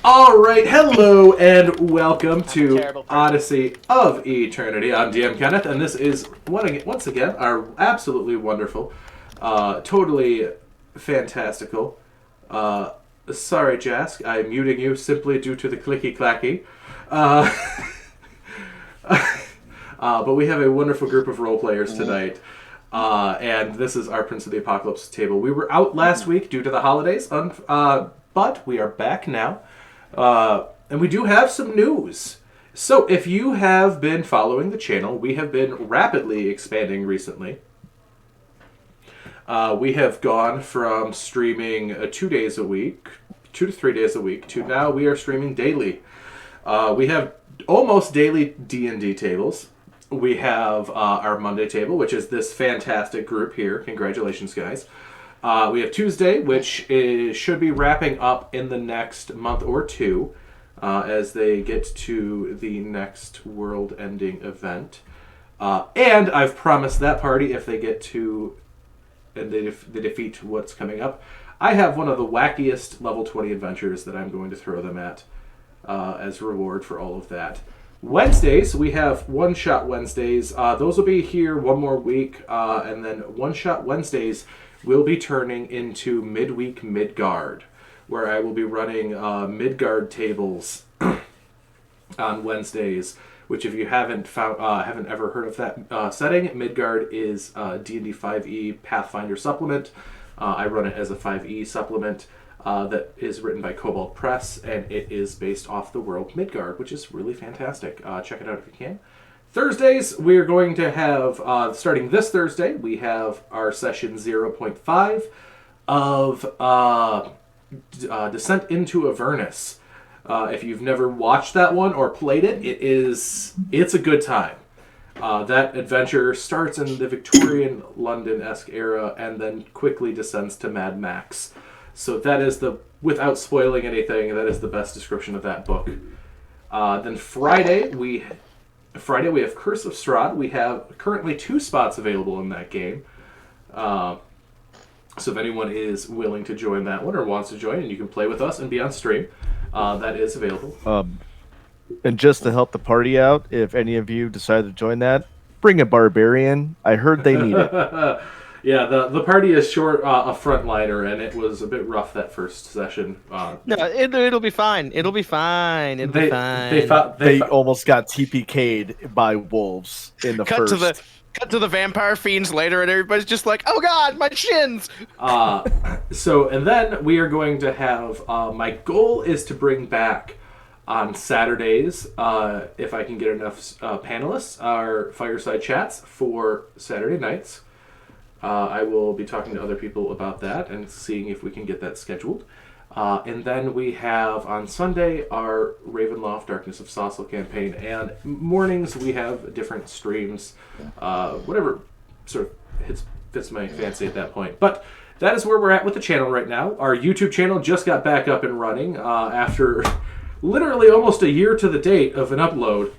All right, hello and welcome to terrible person. Odyssey of Eternity. I'm DM Kenneth, and this is once again our absolutely wonderful, totally fantastical. Sorry, Jask, I'm muting you simply due to the clicky clacky. Uh, but we have a wonderful group of role players tonight. And this is our Prince of the Apocalypse table. We were out last week due to the holidays, but we are back now. And we do have some news. So if you have been following the channel, we have been rapidly expanding recently. We have gone from streaming 2 days a week, 2 to 3 days a week, to now we are streaming daily. We have almost daily D&D tables. We have our Monday table, which is this fantastic group here. Congratulations, guys. We have Tuesday, which should be wrapping up in the next month or two as they get to the next world-ending event. And I've promised that party, if they get to and they defeat what's coming up, I have one of the wackiest level 20 adventures that I'm going to throw them at as reward for all of that. Wednesdays, we have One-Shot Wednesdays. Those will be here one more week, and then One-Shot Wednesdays will be turning into Midweek Midgard, where I will be running Midgard tables on Wednesdays, which if you haven't ever heard of that setting, Midgard is D&D 5e Pathfinder supplement. I run it as a 5e supplement. That is written by Cobalt Press, and it is based off the world Midgard, which is really fantastic. Check it out if you can. Thursdays, we're going to have, starting this Thursday, we have our session 0.5 of Descent into Avernus. If you've never watched that one or played it, it's a good time. That adventure starts in the Victorian London-esque era and then quickly descends to Mad Max. So that is without spoiling anything, that is the best description of that book. Then Friday we have Curse of Strahd. We have currently 2 spots available in that game. So if anyone is willing to join that one or wants to join, and you can play with us and be on stream, that is available. And just to help the party out, if any of you decide to join that, bring a barbarian. I heard they need it. Yeah, the party is short a frontliner, and it was a bit rough that first session. No, it'll be fine. It'll be fine. It'll be fine. They almost got TPK'd by wolves in the first. Cut to the vampire fiends later, and everybody's just like, "Oh God, my shins!" And then we are going to have. My goal is to bring back on Saturdays, if I can get enough panelists, our fireside chats for Saturday nights. I will be talking to other people about that and seeing if we can get that scheduled. And then we have on Sunday our Ravenloft Darkness of Saucil campaign. And mornings we have different streams, whatever sort of fits my fancy at that point. But that is where we're at with the channel right now. Our YouTube channel just got back up and running after literally almost a year to the date of an upload.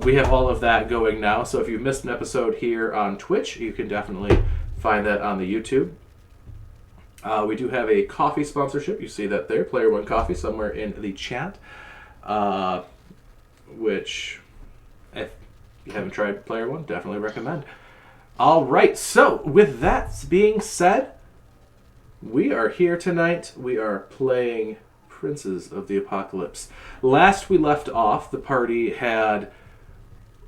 We have all of that going now, so if you missed an episode here on Twitch, you can definitely find that on the YouTube. We do have a coffee sponsorship. You see that there, Player One Coffee, somewhere in the chat, which, if you haven't tried Player One, definitely recommend. All right, so with that being said, we are here tonight. We are playing Princes of the Apocalypse. Last we left off, the party had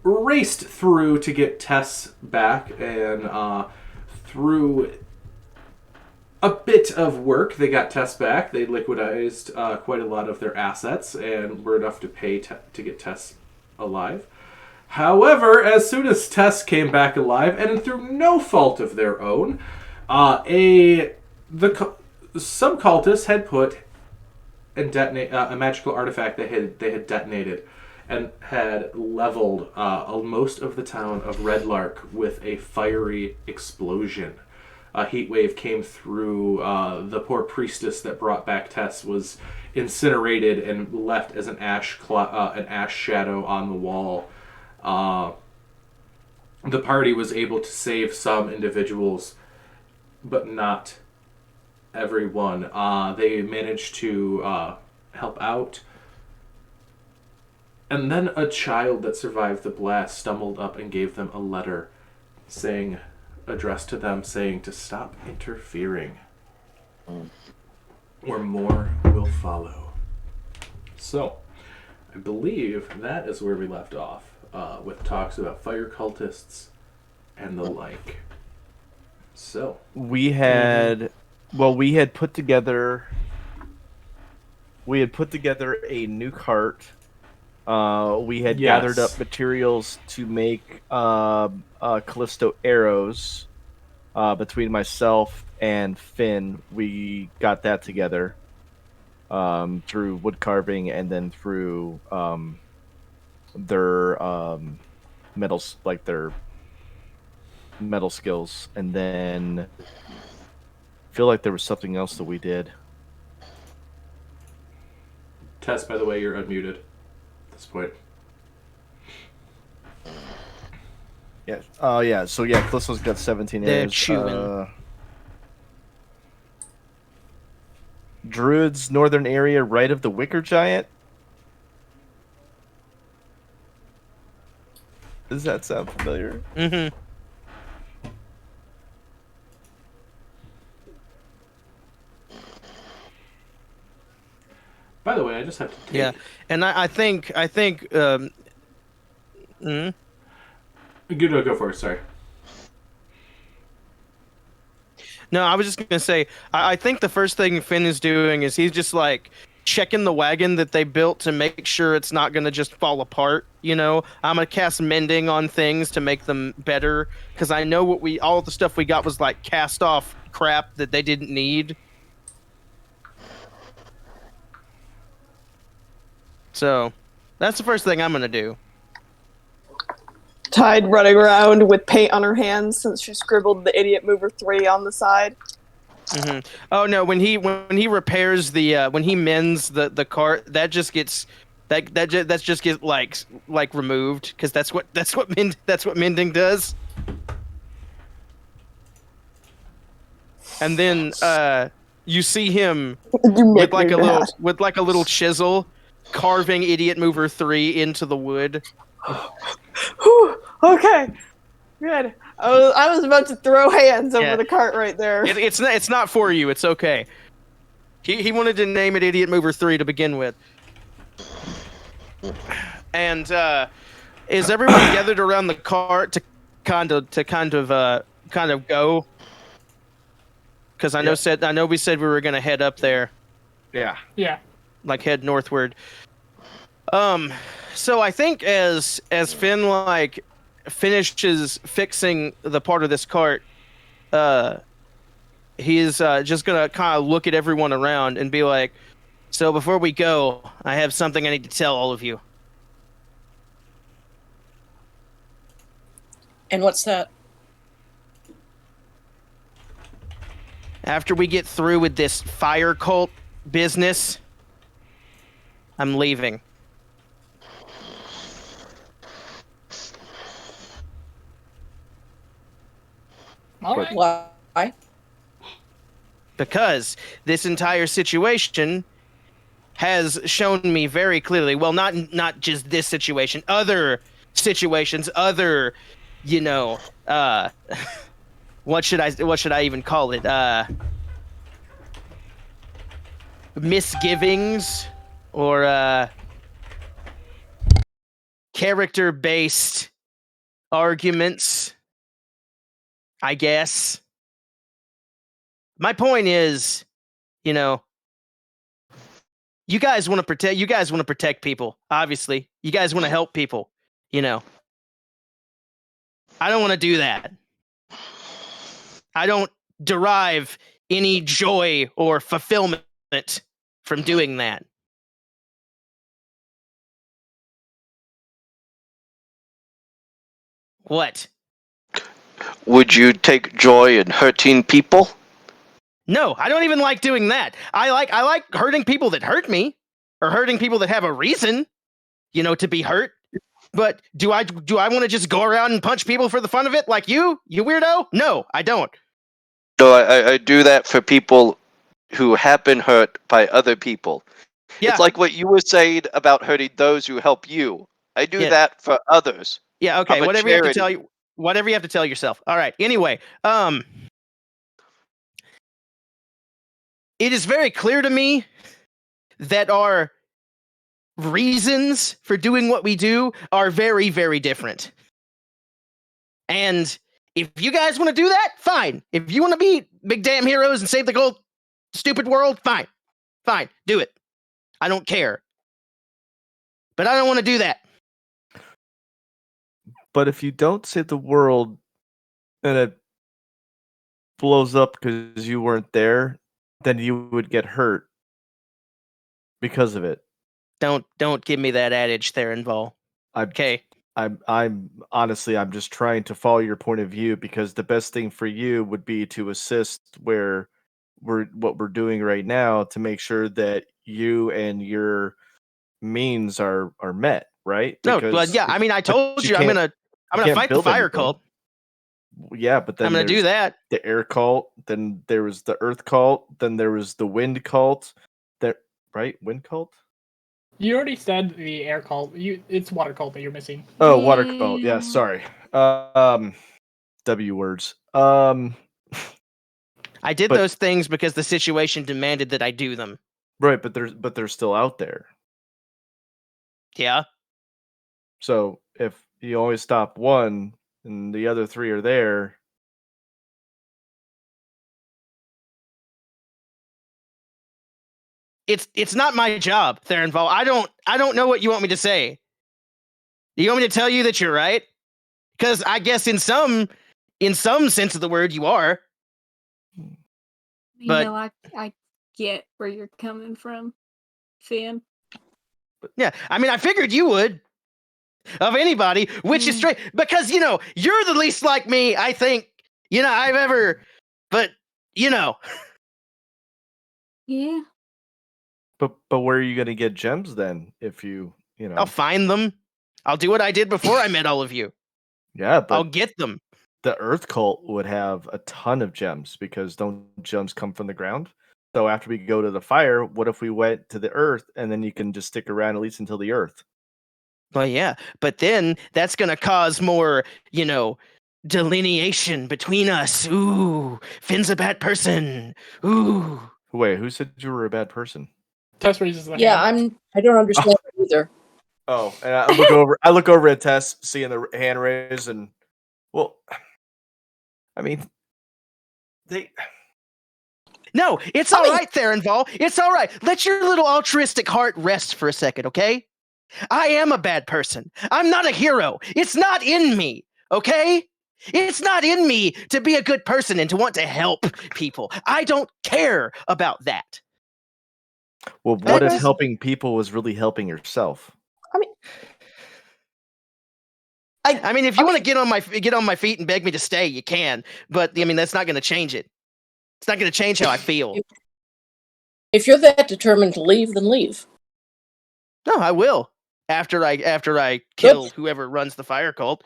raced through to get Tess back, and through a bit of work, they got Tess back. They liquidized quite a lot of their assets and were enough to pay to get Tess alive. However, as soon as Tess came back alive, and through no fault of their own, some cultists had put and detonate a magical artifact they had detonated and had leveled most of the town of Redlark with a fiery explosion. A heat wave came through. The poor priestess that brought back Tess was incinerated and left as an ash shadow on the wall. The party was able to save some individuals, but not everyone. They managed to help out. And then a child that survived the blast stumbled up and gave them a letter addressed to them saying to stop interfering. Or more will follow. So, I believe that is where we left off, with talks about fire cultists and the like. So we had put together a new cart. We had gathered up materials to make Callisto arrows. Between myself and Finn, we got that together through wood carving and then through their metals, like their metal skills, and then I feel like there was something else that we did. Tess, by the way, you're unmuted at this point. Yeah. Oh, yeah. So, yeah, Callisto's got 17 They're arrows. chewing. Druid's northern area right of the Wicker Giant. Does that sound familiar? Mm-hmm. By the way, I just have to take... Yeah, and I think Go for it, sorry. No, I was just gonna say, I think the first thing Finn is doing is he's just like checking the wagon that they built to make sure it's not gonna just fall apart. You know, I'm gonna cast mending on things to make them better because I know all the stuff we got was like cast off crap that they didn't need. So, that's the first thing I'm gonna do. Tide running around with paint on her hands since she scribbled the Idiot Mover 3 on the side. Mm-hmm. Oh no! When he repairs when he mends the cart, that just gets like removed because that's what mending does. And then you see him with like a little chisel carving Idiot Mover 3 into the wood. Whew, okay, good. I was about to throw hands over the cart right there. It's not for you. It's okay. He wanted to name it Idiot Mover 3 to begin with. And is everyone gathered around the cart to kind of go? Because I know we said we were gonna head up there. Yeah. Like head northward. So I think as Finn like finishes fixing the part of this cart, he's just gonna kind of look at everyone around and be like, "So before we go, I have something I need to tell all of you." And what's that? After we get through with this fire cult business, I'm leaving. All right. Why? Because this entire situation has shown me very clearly, well, not just this situation, other situations, other, what should I even call it? Misgivings or character-based arguments, I guess. My point is, you guys want to protect people, obviously. You guys want to help people, I don't want to do that. I don't derive any joy or fulfillment from doing that. What? Would you take joy in hurting people? No, I don't even like doing that. I like hurting people that hurt me, or hurting people that have a reason, to be hurt. But do I want to just go around and punch people for the fun of it, like you weirdo? No, I don't. No, I do that for people who have been hurt by other people. Yeah. It's like what you were saying about hurting those who help you. I do Yeah. that for others. Yeah, okay. I'm a Whatever you have to charity. tell you. Whatever you have to tell yourself. All right. Anyway, it is very clear to me that our reasons for doing what we do are very, very different. And if you guys want to do that, fine. If you want to be big damn heroes and save the whole stupid world, fine. Fine. Do it. I don't care. But I don't want to do that. But if you don't save the world and it blows up because you weren't there, then you would get hurt because of it. Don't give me that adage, Therenval. Okay. I'm honestly, I'm just trying to follow your point of view, because the best thing for you would be to assist where what we're doing right now to make sure that you and your means are met, right? No, but yeah, I mean, I told you I'm gonna fight the fire cult. Yeah, but then I'm gonna do that. The air cult, then there was the earth cult, then there was the wind cult. Right? Wind cult? You already said the air cult. It's water cult that you're missing. Oh, water cult. Yeah, sorry. W words. I did those things because the situation demanded that I do them. Right, but they're still out there. Yeah. So if you only stop one and the other three are there, it's not my job, Therenval. I don't know what you want me to say. You want me to tell you that you're right? Because I guess in some sense of the word you are. I get where you're coming from, Finn. Yeah, I mean, I figured you would. Of anybody, which is straight, because you're the least like me, I think, I've ever, but Yeah. But where are you gonna get gems then? If you I'll find them. I'll do what I did before I met all of you. Yeah, but I'll get them. The Earth Cult would have a ton of gems, because don't gems come from the ground? So after we go to the fire, what if we went to the Earth, and then you can just stick around at least until the Earth? Well, yeah, but then that's gonna cause more, delineation between us. Ooh, Finn's a bad person. Ooh. Wait, who said you were a bad person? Tess raises the hand. I don't understand it either. Oh, and I look over at Tess, seeing the hand raise, and well, I mean, No, it's all right, Therenval. It's all right. Let your little altruistic heart rest for a second, okay? I am a bad person. I'm not a hero. It's not in me, okay? It's not in me to be a good person and to want to help people. I don't care about that. Well, what if helping people was really helping yourself? I mean, if you want to get on my feet and beg me to stay, you can. But I mean, that's not going to change it. It's not going to change how I feel. If you're that determined to leave, then leave. No, I will. After I kill whoever runs the fire cult.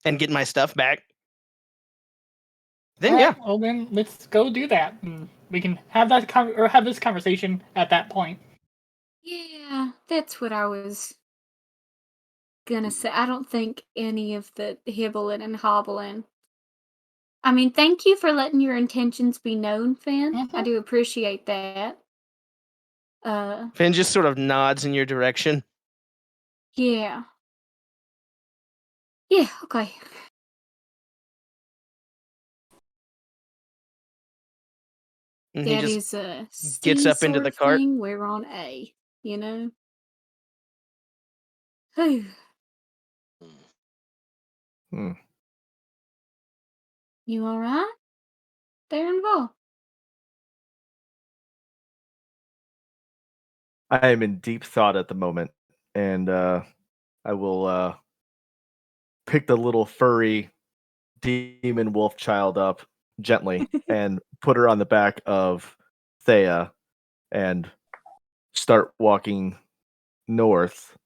And get my stuff back. Then yeah. Well, then let's go do that. We can have that have this conversation at that point. Yeah, that's what I was gonna say. I don't think any of the hibbling and hobbling. I mean, thank you for letting your intentions be known, Finn. I do appreciate that. Finn just sort of nods in your direction. Yeah. Yeah, okay. And that is a gets up into the cart. We're on A, Whew. You all right? Therenval? I am in deep thought at the moment, and I will pick the little furry demon wolf child up gently and put her on the back of Thea and start walking north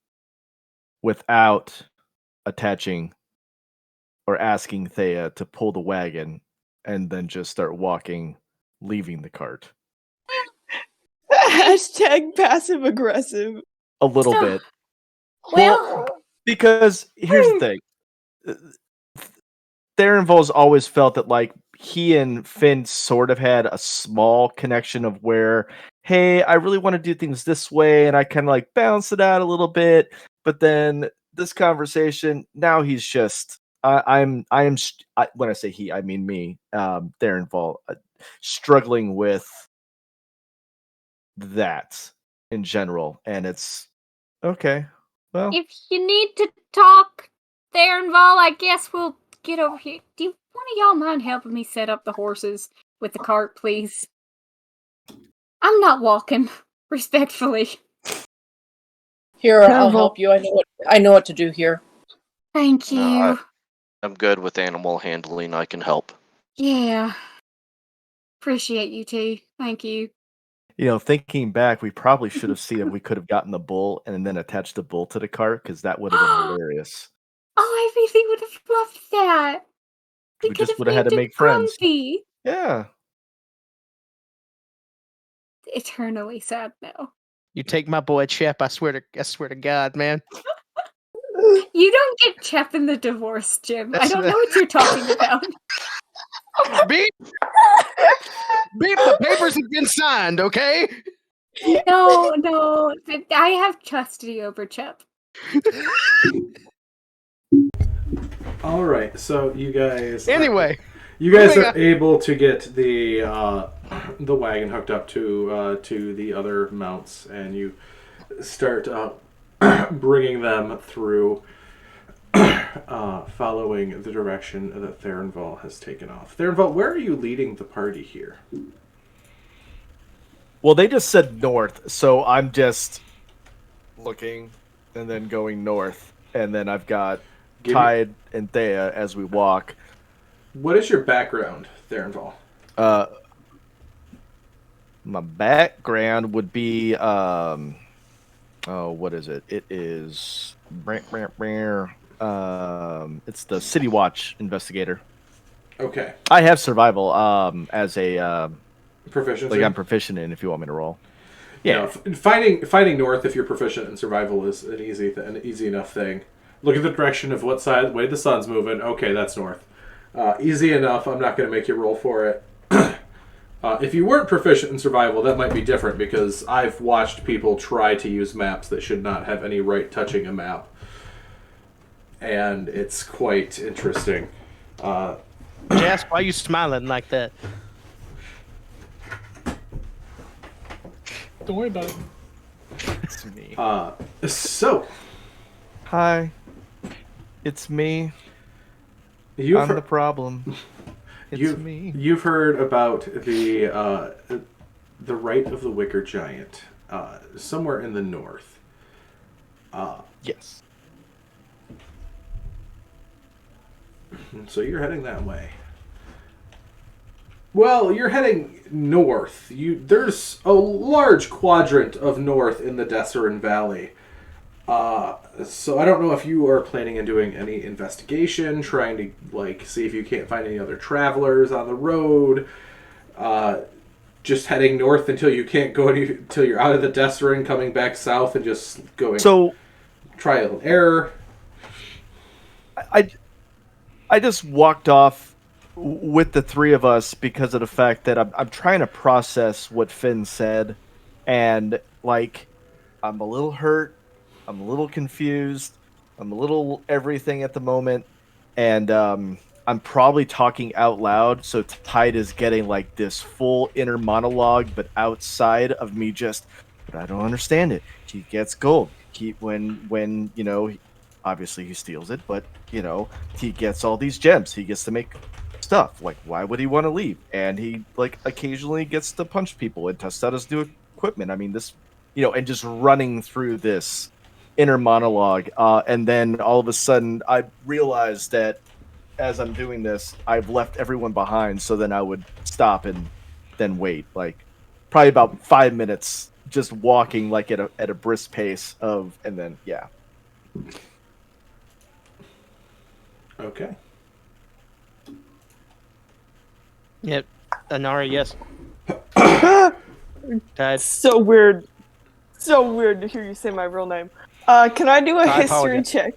without attaching or asking Thea to pull the wagon and then just start walking, leaving the cart. Hashtag passive aggressive. A little So- bit. Well, Because here's the thing. Theronvol's always felt that like he and Finn sort of had a small connection of where, hey, I really want to do things this way, and I kind of like bounce it out a little bit. But then this conversation, now he's just, when I say he, I mean me, Theronvol, struggling with that in general, and it's okay. Well, if you need to talk, Theronval, I guess we'll get over here. Do one of y'all mind helping me set up the horses with the cart, please? I'm not walking, respectfully. Here, I'll Terrible. help you. I know what to do here. Thank you. No, I'm good with animal handling. I can help. Yeah. Appreciate you too. Thank you. Thinking back, we probably should have seen if we could have gotten the bull and then attached the bull to the cart, because that would have been hilarious. Oh, I really would have loved that. We could just have would have had to named make it friends. Grumpy. Yeah. Eternally sad now. You take my boy Chep, I swear to God, man. You don't get Chep in the divorce, Jim. I don't know what you're talking about. Beep! Beep, the papers have been signed, okay? No. I have custody over Chep. All right, so you guys. Anyway. You guys moving are on. able to get the wagon hooked up to the other mounts, and you start bringing them through, following the direction that Theronval has taken off. Theronval, where are you leading the party here? Well, they just said north, so I'm just looking and then going north, and then I've got Give me- Tide and Thea as we walk. What is your background, Theronval? My background would be what is it? It is it's the City Watch investigator. Okay. I have survival as a Proficiency? like I'm proficient in, if you want me to roll. Yeah. Finding north if you're proficient in survival is an easy enough thing. Look at the direction of way the sun's moving. Okay, that's north. Easy enough. I'm not going to make you roll for it. If you weren't proficient in survival, that might be different, because I've watched people try to use maps that should not have any right touching a map. And it's quite interesting. Jas, why are you smiling like that? Don't worry about it. It's me. So, Hi. It's me. you've I'm heard, the problem. It's me. You've heard about the Rite of the Wicker Giant, somewhere in the north. Yes. So you're heading that way. Well, you're heading north. There's a large quadrant of north in the Desserin Valley. So I don't know if you are planning on doing any investigation, trying to see if you can't find any other travelers on the road. Just heading north until you can't go until you're out of the Desserin, coming back south and just going trial and error. I just walked off with the three of us because of the fact that I'm trying to process what Finn said, and I'm a little hurt, I'm a little confused, I'm a little everything at the moment, and I'm probably talking out loud, so Tide is getting this full inner monologue, but outside of me but I don't understand it. He gets gold. When obviously he steals it, but he gets all these gems. He gets to make stuff. Why would he want to leave? And he occasionally gets to punch people and test out his new equipment. I mean, this, and just running through this inner monologue. And then all of a sudden I realized that as I'm doing this, I've left everyone behind. So then I would stop and then wait, probably about 5 minutes, just walking at a brisk pace and then, yeah. Okay. Yep. Anara, yes. Dad. So weird. So weird to hear you say my real name. Can I do a I history apologize. check?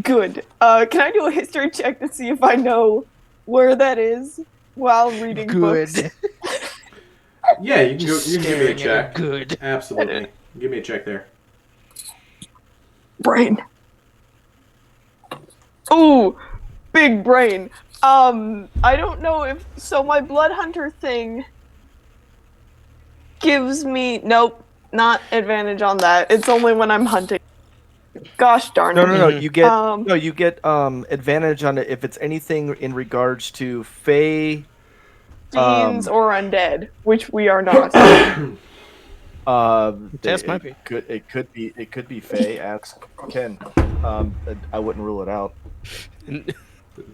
Good. Can I do a history check to see if I know where that is while reading books? Good. Yeah, you can go. You can give me a Staring at check. Good. Absolutely. Give me a check there. Brain. Ooh, big brain. I don't know if so. My blood hunter thing gives me nope, not advantage on that. It's only when I'm hunting. Gosh darn it. No. You get Um, you get advantage on it if it's anything in regards to Fey. Fiends or undead, which we are not. Test might be. It could be Fey. Ask Ken. I wouldn't rule it out.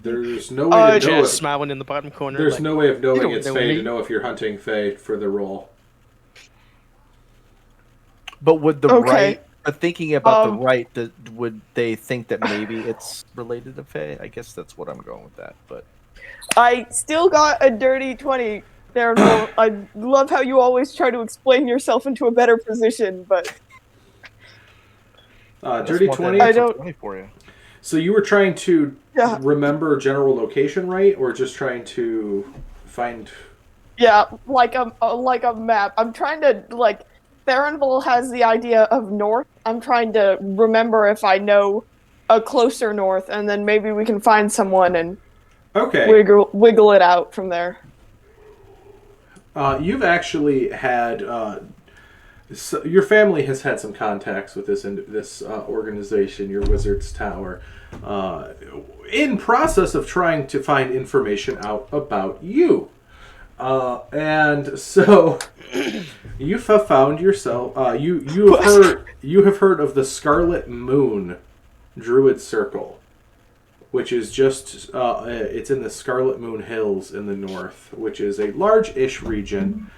There's no way to know Jazz it. smiling in the bottom corner. There's like, no way of "You knowing don't it's know Fae me." to know if you're hunting Fae for the role. But would the Okay. right, thinking about the Um, right, would they think that maybe it's related to Fae? I guess that's what I'm going with that. But I still got a dirty 20 there. Noel. I love how you always try to explain yourself into a better position, but Dirty 20. I don't- 20 for you. So you were trying to Yeah. remember general location, right? Or just trying to find... yeah, like a map. I'm trying to like Theronville has the idea of north. I'm trying to remember if I know a closer north, and then maybe we can find someone and Okay. wiggle it out from there. You've actually had... so your family has had some contacts with this organization, your Wizard's Tower, in process of trying to find information out about you. And so you have found yourself. You have heard of the Scarlet Moon Druid Circle, which is just it's in the Scarlet Moon Hills in the north, which is a large-ish region.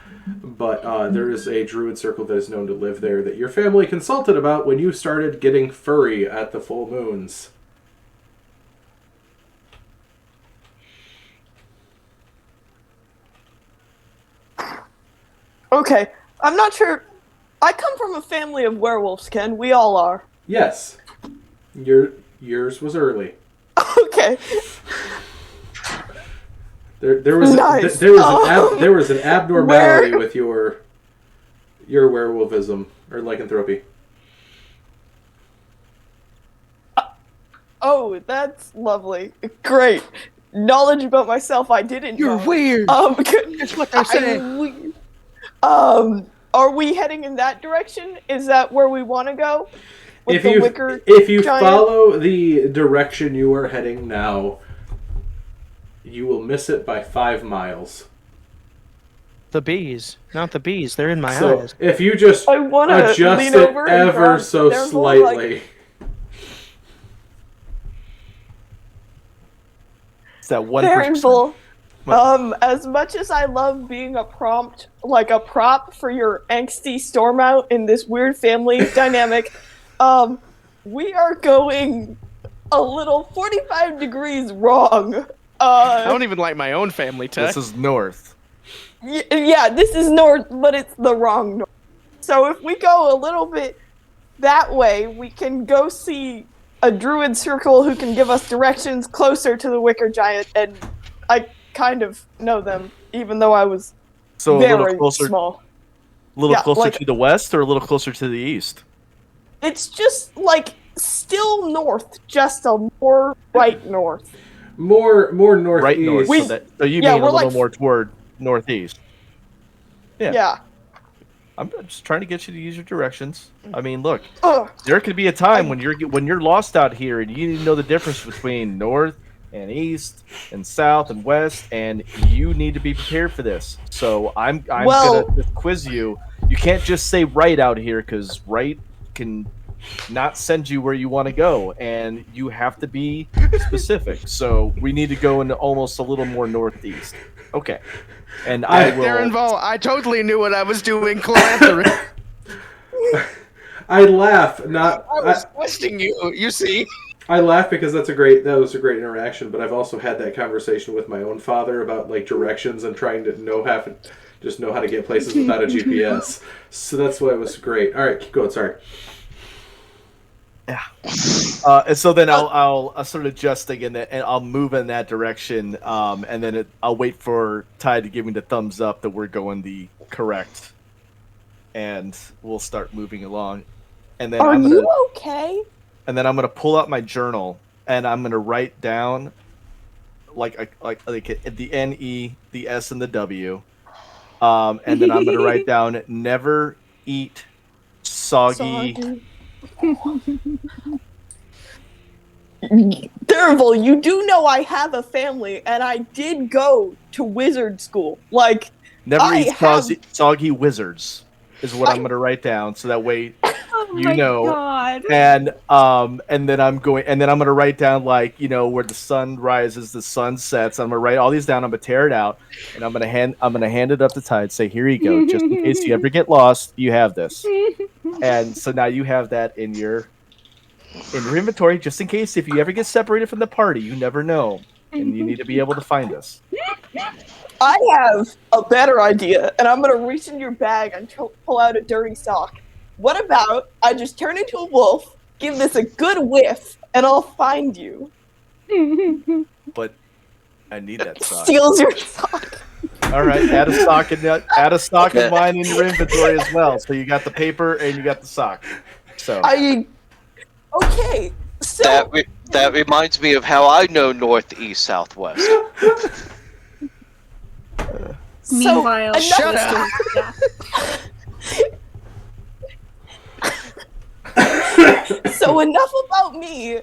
But there is a druid circle that is known to live there that your family consulted about when you started getting furry at the full moons. Okay, I'm not sure. I come from a family of werewolves, Ken. We all are. Yes, yours was early. Okay. There was Nice. there was an abnormality where- with your werewolfism or lycanthropy. Oh, that's lovely. Great. Knowledge about myself I didn't know. weird. That's what I said. Are we heading in that direction? Is that where we want to go? With If the you wicker giant? follow the direction you are heading now, you will miss it by 5 miles. The bees, not the bees. They're in my So eyes. if you just I want to adjust lean it over and ever grab so their little, slightly. It's that 1%. Theronville, as much as I love being a prop for your angsty storm out in this weird family dynamic, we are going a little 45 degrees wrong. I don't even like my own family, Tech. This is north. Yeah, this is north, but it's the wrong north. So if we go a little bit that way, we can go see a druid circle who can give us directions closer to the wicker giant, and I kind of know them, even though I was So a very little closer, small. closer like- to the west, or a little closer to the east. It's just like still north, just a more right north. More northeast. Right north. We- So you yeah, mean a we're little like- more toward northeast. Yeah. Yeah. I'm just trying to get you to use your directions. I mean, look, Ugh. there could be a time when you're lost out here and you need to know the difference between north and east and south and west, and you need to be prepared for this. So I'm Well- gonna just quiz you. You can't just say right out here, because right can not send you where you want to go, and you have to be specific. So we need to go into almost a little more northeast. Okay. And I will. Theronville, I totally knew what I was doing, Calanthropy. I laugh, not. I was questing you. You see. I laugh because that was a great interaction, but I've also had that conversation with my own father about like directions and trying to know how to get places without a GPS. So that's why it was great. All right, keep going. Sorry. Yeah. And so then I'll start adjusting and I'll move in that direction. And then I'll wait for Ty to give me the thumbs up that we're going the correct, and we'll start moving along. And then you okay? And then I'm gonna pull out my journal and I'm gonna write down like the N-E, the S, and the W. And then I'm gonna write down never eat soggy. Dervil, you do know I have a family, and I did go to wizard school. Like, Never eat soggy wizards is what I'm going to write down, so that way you know. God. And then I'm going to write down like where the sun rises, the sun sets. I'm going to write all these down. I'm going to tear it out, and I'm going to hand it up to Ty and say, "Here you go, just in case you ever get lost. You have this." And so now you have that in your inventory, just in case if you ever get separated from the party, you never know, and you need to be able to find us. I have a better idea, and I'm gonna reach in your bag and pull out a dirty sock. What about I just turn into a wolf, give this a good whiff, and I'll find you? But I need that sock. Steals your sock. All right, add a sock and mine in your inventory as well. So you got the paper and you got the sock. So okay. So that reminds me of how I know north, east, southwest. Meanwhile, shut up. So enough about me.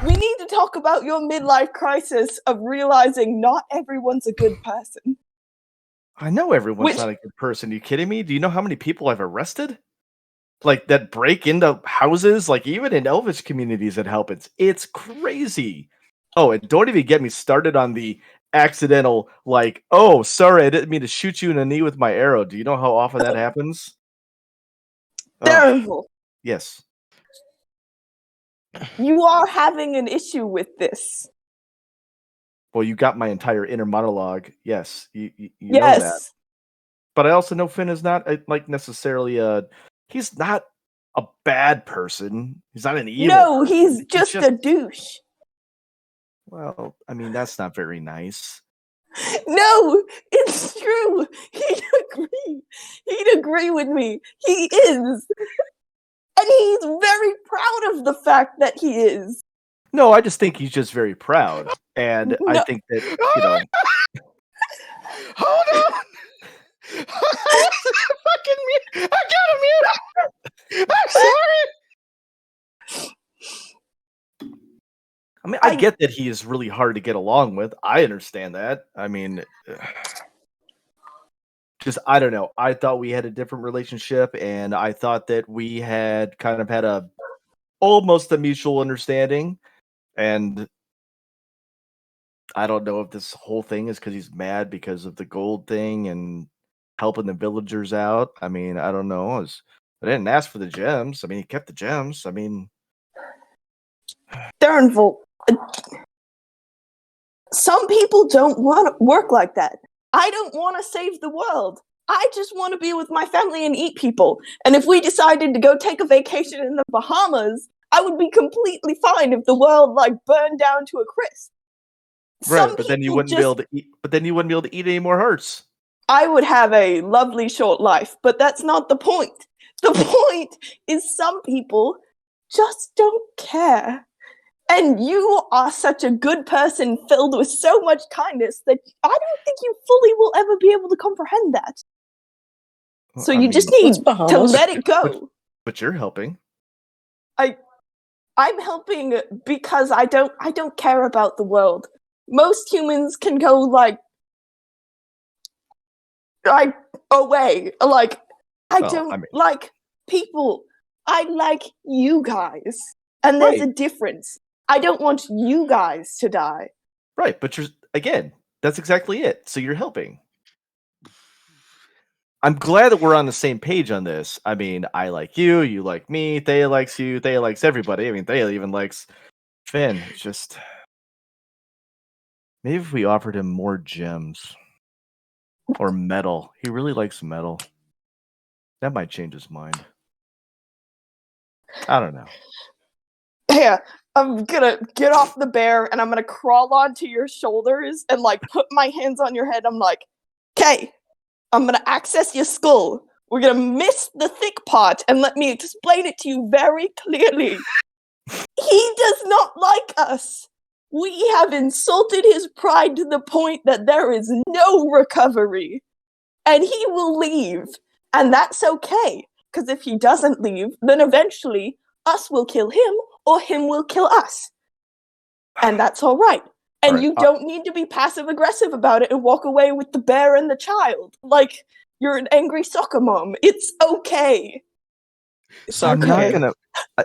We need to talk about your midlife crisis of realizing not everyone's a good person. I know everyone's not a good person. Are you kidding me? Do you know how many people I've arrested? Like that break into houses, like even in Elvish communities it happens. It's crazy. Oh, and don't even get me started on the accidental, like, oh, sorry, I didn't mean to shoot you in the knee with my arrow. Do you know how often that happens? Terrible. Yes. You are having an issue with this. Well, you got my entire inner monologue. Yes, you yes. know that. But I also know Finn is not like necessarily he's not a bad person. He's not an evil. No, person. he's just a douche. Well, I mean, that's not very nice. No, it's true. He'd agree with me. He is. And he's very proud of the fact that he is. No, I just think he's just very proud. And I think that, Hold on! Fucking mute! I got him mute! I'm sorry! I mean, I get that he is really hard to get along with. I understand that. I mean, I don't know. I thought we had a different relationship, and I thought that we had kind of had almost a mutual understanding. And I don't know if this whole thing is because he's mad because of the gold thing and helping the villagers out. I mean, I don't know. I didn't ask for the gems. I mean, he kept the gems. I mean, Darnville. Some people don't want to work like that. I don't want to save the world. I just want to be with my family and eat people. And if we decided to go take a vacation in the Bahamas, I would be completely fine if the world burned down to a crisp. Right, but then you wouldn't be able to eat. But then you wouldn't be able to eat any more hearts. I would have a lovely short life, but that's not the point. The point is some people just don't care. And you are such a good person filled with so much kindness that I don't think you fully will ever be able to comprehend that. Well, so you just need to let it go. But you're helping. I'm helping because I don't care about the world. Most humans can go away. I don't like people. I like you guys. And there's a difference. I don't want you guys to die. Right, but that's exactly it. So you're helping. I'm glad that we're on the same page on this. I mean, I like you like me, Thea likes you, Thea likes everybody. I mean, Thea even likes Finn, it's just maybe if we offered him more gems or metal. He really likes metal. That might change his mind. I don't know. Yeah, I'm gonna get off the bear and I'm gonna crawl onto your shoulders and like put my hands on your head. I'm like, okay, I'm gonna access your skull. We're gonna miss the thick part and let me explain it to you very clearly. He does not like us. We have insulted his pride to the point that there is no recovery. And he will leave. And that's okay. Because if he doesn't leave, then eventually us will kill him or him will kill us. And that's all right. And All right, you don't need to be passive aggressive about it and walk away with the bear and the child. Like you're an angry soccer mom. It's okay. It's I'm not okay. gonna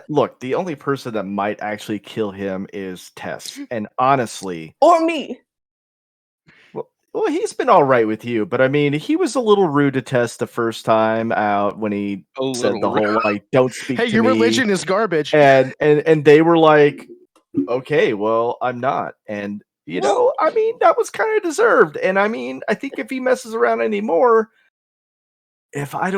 look. The only person that might actually kill him is Tess, and honestly, Or me. well, he's been all right with you, but I mean, he was a little rude to Tess the first time out when he said the whole like, "Don't speak Hey, to your me," religion is garbage. and they were like, "Okay, well, I'm not," and you know, I mean, that was kind of deserved, and I mean, I think if he messes around anymore. If I'm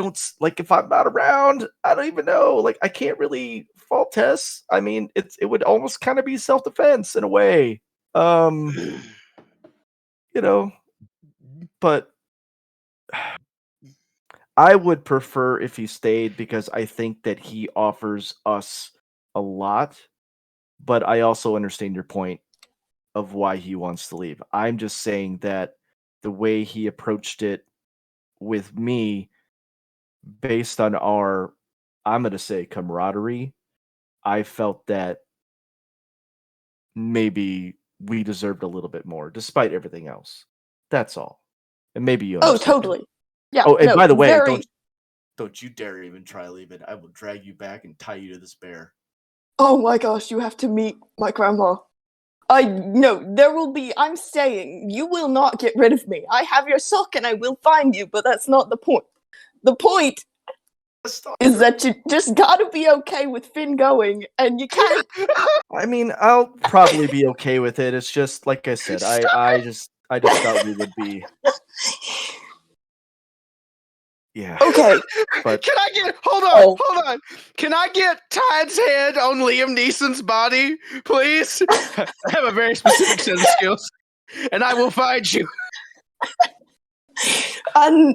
not around, I don't even know. Like, I can't really fault Tess. I mean, it would almost kind of be self-defense in a way. You know, but I would prefer if he stayed because I think that he offers us a lot, but I also understand your point of why he wants to leave. I'm just saying that the way he approached it with me based on our, I'm going to say, camaraderie, I felt that maybe we deserved a little bit more, despite everything else. That's all. And maybe you Oh, understand. totally. Yeah. Oh, and no, by the way, very... don't you dare even try leaving. I will drag you back and tie you to this bear. Oh my gosh, you have to meet my grandma. I'm staying. You will not get rid of me. I have your sock and I will find you, but that's not the point. The point is that you just gotta be okay with Finn going, and you can't... I mean, I'll probably be okay with it. It's just, like I said, I just thought we would be... Yeah. Okay. But Can I get hold on? Can I get Tide's head on Liam Neeson's body, please? I have a very specific set of skills, and I will find you.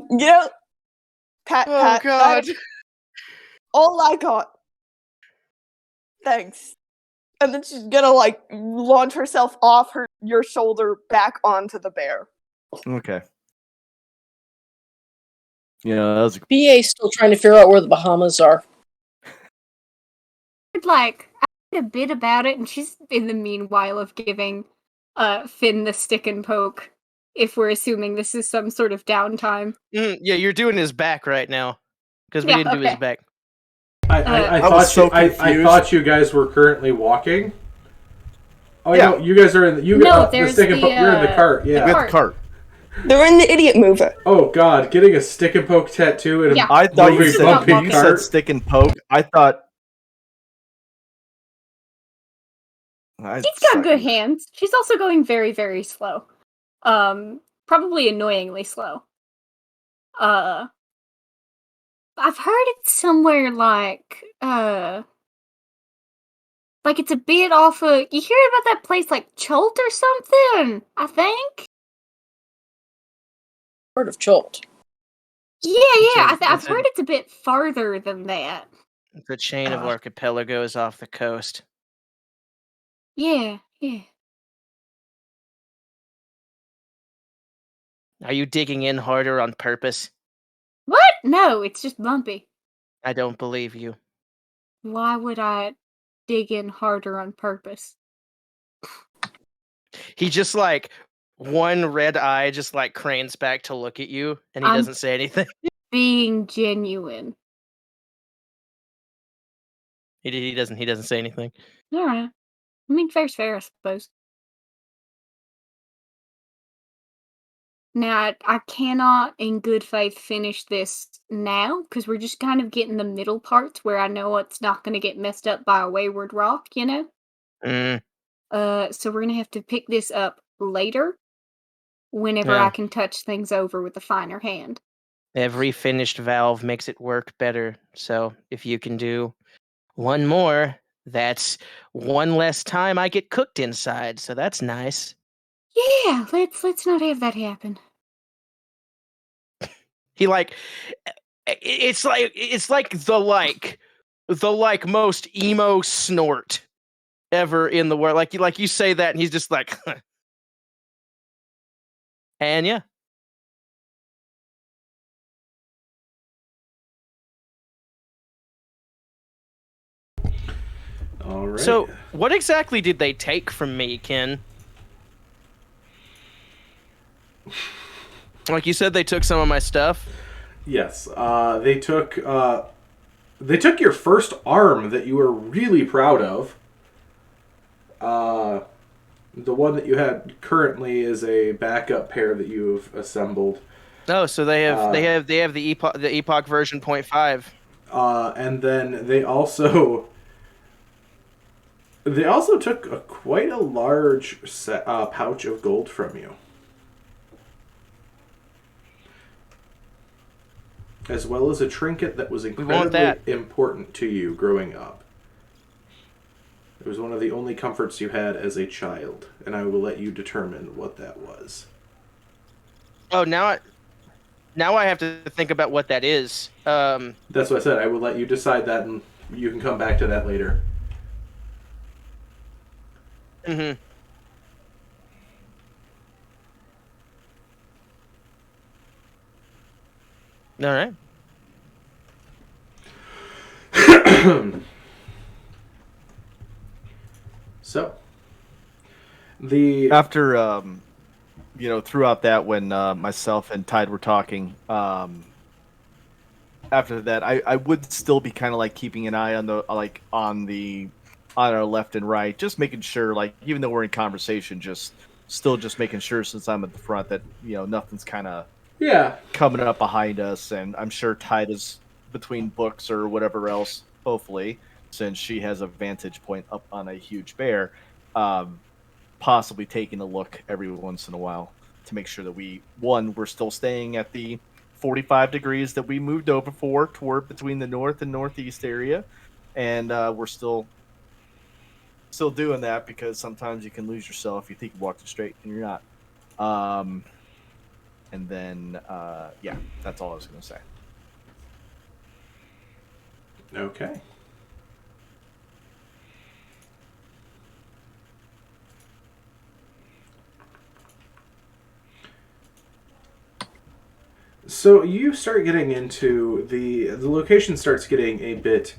Yeah. Pat, Oh God! that is all I got. Thanks. And then she's gonna like launch herself off your shoulder back onto the bear. okay. Yeah, that was BA's still trying to figure out where the Bahamas are. Like, I heard a bit about it, and she's in the meanwhile of giving Finn the stick and poke, if we're assuming this is some sort of downtime. Yeah, you're doing his back right now, because we Yeah, didn't do his okay. back. I was so I confused. thought you guys were currently walking. Oh Yeah. no, you guys are in the the there's stick and the, poke. You're in the cart. Yeah. with cart. the cart. They're in the idiot mover. Oh God, getting a stick and poke tattoo in a Yeah. I thought you moving said, bumpy you said cart. stick and poke. I thought. She's got good hands. She's also going very, very slow. Probably annoyingly slow. I've heard it's somewhere like it's a bit off of... You hear about that place like Cholt or something, I think? Heard of Cholt. Yeah. I've heard it's a bit farther than that. The chain of archipelagos off the coast. Yeah. Are you digging in harder on purpose? What? No, it's just bumpy. I don't believe you. Why would I dig in harder on purpose? He just one red eye just cranes back to look at you, and he I'm- doesn't say anything. Being genuine. He doesn't say anything. Alright. I mean, fair's fair, I suppose. Now, I cannot, in good faith, finish this now, because we're just kind of getting the middle parts where I know it's not going to get messed up by a wayward rock, you know? So we're gonna have to pick this up later, whenever Yeah. I can touch things over with a finer hand. Every finished valve makes it work better. So if you can do one more, that's one less time I get cooked inside. So that's nice. Yeah, let's not have that happen. He like it's like the most emo snort ever in the world. Like you say that and he's just like and yeah. All right. So what exactly did they take from me, Ken? Like you said, they took some of my stuff. Yes, they took your first arm that you were really proud of. The one that you had currently is a backup pair that you've assembled. Oh, so they have the Epoch version 0.5. And then they also took quite a large pouch of gold from you, as well as a trinket that was incredibly important to you growing up. It was one of the only comforts you had as a child, and I will let you determine what that was. Oh, now I have to think about what that is. That's what I said. I will let you decide that, and you can come back to that later. Mm-hmm. All right. So, after throughout that, when myself and Tide were talking, after that, I would still be kind of like keeping an eye on on our left and right, just making sure, like, even though we're in conversation, just making sure, since I'm at the front, that nothing's kind of coming up behind us. And I'm sure Tide is between books or whatever else, hopefully, since she has a vantage point up on a huge bear, possibly taking a look every once in a while to make sure that we're still staying at the 45 degrees that we moved over toward between the north and northeast area, and we're still doing that, because sometimes you can lose yourself. You think you're walking straight and you're not. And then that's all I was going to say. Okay. So you start getting into the location starts getting a bit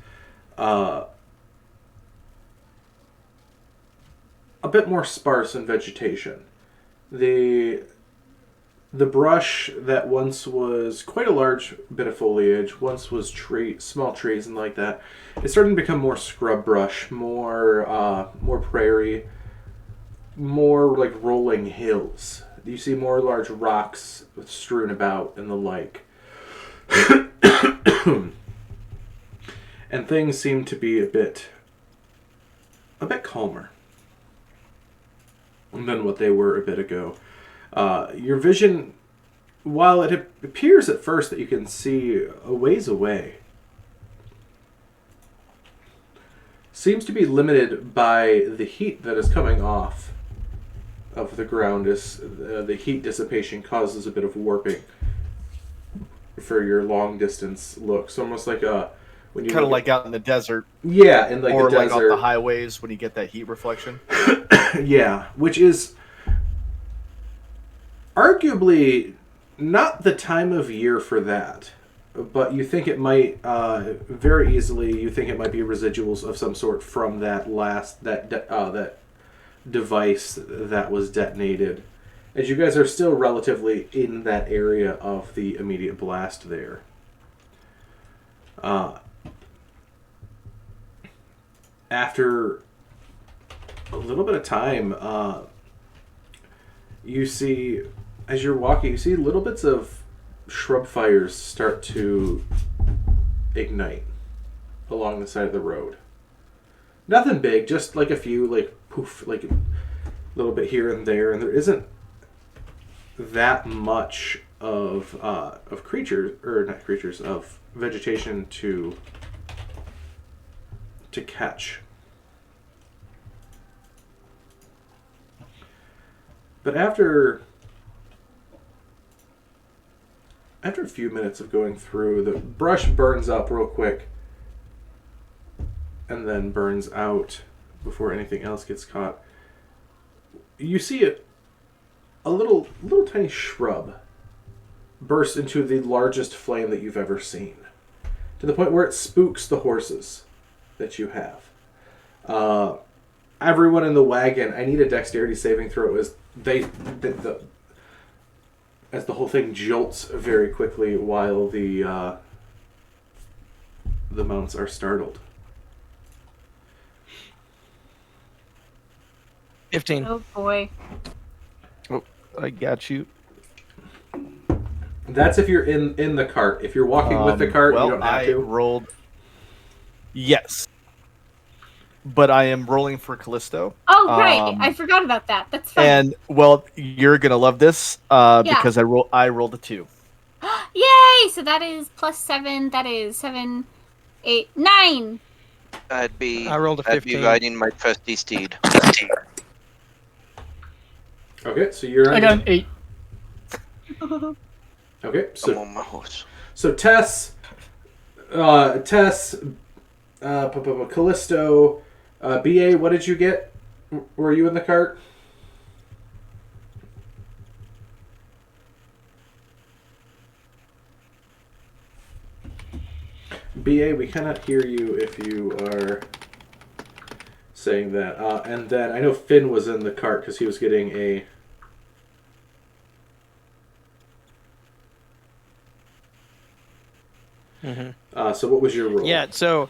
more sparse in vegetation. The brush that once was quite a large bit of foliage, once was small trees and like that, it's starting to become more scrub brush, more prairie, more like rolling hills. You see more large rocks strewn about and the like. And things seem to be a bit calmer than what they were a bit ago. Your vision, while it appears at first that you can see a ways away, seems to be limited by the heat that is coming off of the ground. As the heat dissipation causes a bit of warping for your long distance looks, almost like when you kind of like out in the desert. Yeah, in like or the desert, like off the highways when you get that heat reflection. Yeah, which is arguably not the time of year for that, but you think it might very easily. You think it might be residuals of some sort from that that device that was detonated, as you guys are still relatively in that area of the immediate blast there. After a little bit of time, you see, as you're walking, you see little bits of shrub fires start to ignite along the side of the road. Nothing big, just like a few like poof, like a little bit here and there, and there isn't that much of creatures, or not creatures, of vegetation to catch. But after a few minutes of going through, the brush burns up real quick and then burns out before anything else gets caught. You see a little tiny shrub burst into the largest flame that you've ever seen, to the point where it spooks the horses that you have. Everyone in the wagon, I need a dexterity saving throw as as the whole thing jolts very quickly while the mounts are startled. 15. Oh boy. Oh, I got you. That's if you're in the cart. If you're walking with the cart, well, you don't have to. I rolled. Yes. But I am rolling for Callisto. Oh right, I forgot about that. That's fine. And well, you're gonna love this because I rolled a 2. Yay! So that is +7. That is 7, 8, 9. I rolled a 15. I'd be riding my trusty steed. Okay, so you're. I got an 8. Okay, I'm on my horse. so Tess, Callisto, BA. What did you get? Were you in the cart? BA, we cannot hear you if you are saying that. And then I know Finn was in the cart because he was getting a... so what was your roll? Yeah, so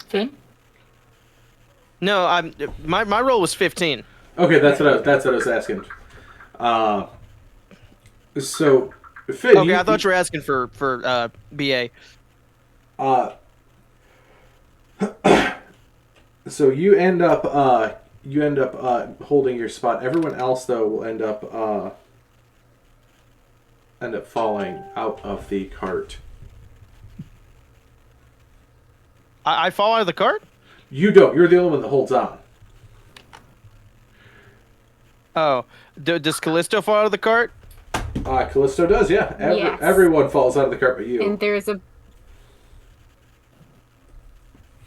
Finn? no, my roll was 15. Okay, that's what I was asking. So Finn, Okay, I thought you were asking for BA. So you end up holding your spot. Everyone else though will end up falling out of the cart. I fall out of the cart? You don't. You're the only one that holds on. Oh, does Callisto fall out of the cart? Callisto does, yeah. Yes. Everyone falls out of the cart but you. And there's a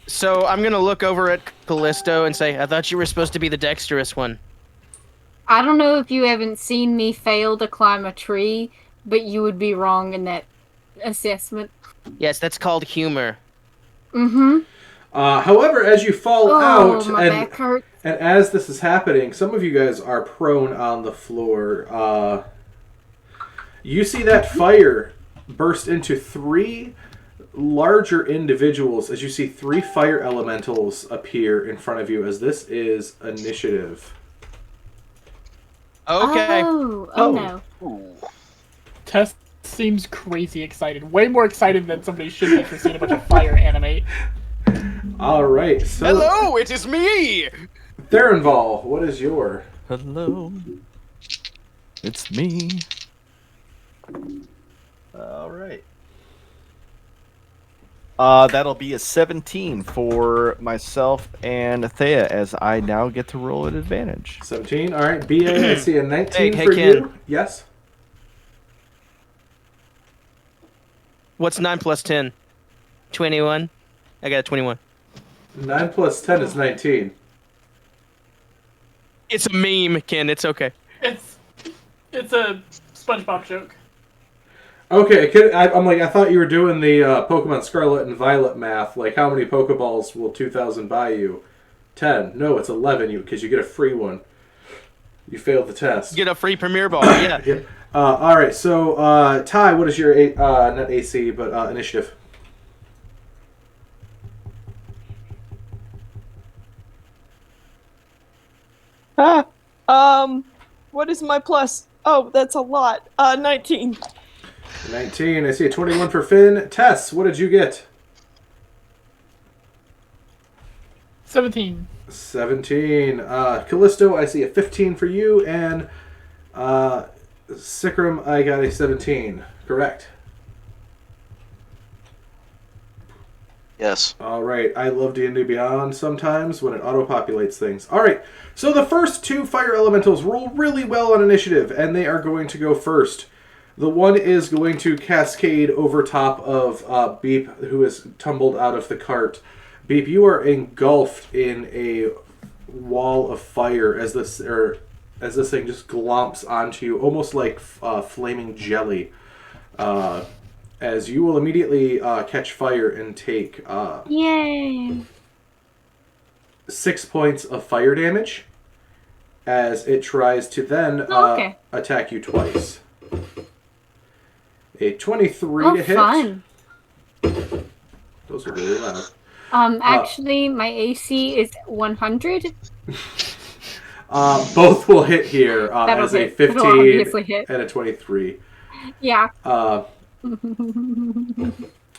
So I'm gonna look over at Callisto and say, I thought you were supposed to be the dexterous one. I don't know if you haven't seen me fail to climb a tree, but you would be wrong in that assessment. Yes, that's called humor. Mm-hmm. However, as you fall out my back hurts. and as this is happening, some of you guys are prone on the floor. You see that fire burst into 3 larger individuals as you see 3 fire elementals appear in front of you as this is initiative. Okay. Oh no. Tess seems crazy excited. Way more excited than somebody should be for seeing a bunch of fire animate. Alright, so... Hello, it is me! Therenval, what is your... Hello. It's me. All right. That'll be a 17 for myself and Thea, as I now get to roll at advantage. 17, alright. BA, I see a 19 Hey, for Ken. you. Yes? What's 9 plus 10? 21? I got a 21. 9 plus 10 is 19. It's a meme, Ken. It's okay. It's a SpongeBob joke. Okay, I thought you were doing the Pokemon Scarlet and Violet math. Like, how many Pokeballs will 2,000 buy you? 10. No, it's 11 because you get a free one. You failed the test. Get a free Premier Ball, yeah. Yeah. Alright, so, Ty, what is your, not AC, but initiative? What is my plus? Oh, that's a lot. 19. 19. I see a 21 for Finn. Tess, what did you get? 17. 17. Callisto, I see a 15 for you, and Sikrim, I got a 17. Correct. Yes. All right. I love D&D Beyond sometimes when it auto-populates things. All right. So the first two fire elementals roll really well on initiative, and they are going to go first. The one is going to cascade over top of Beep, who has tumbled out of the cart. Beep, you are engulfed in a wall of fire as this thing just glomps onto you, almost like flaming jelly. As you will immediately catch fire and take Yay! 6 points of fire damage as it tries to then attack you twice. A 23 to hit. Fun. Those are really loud. Actually, my AC is 100. Both will hit here as a 15 and a 23. Yeah.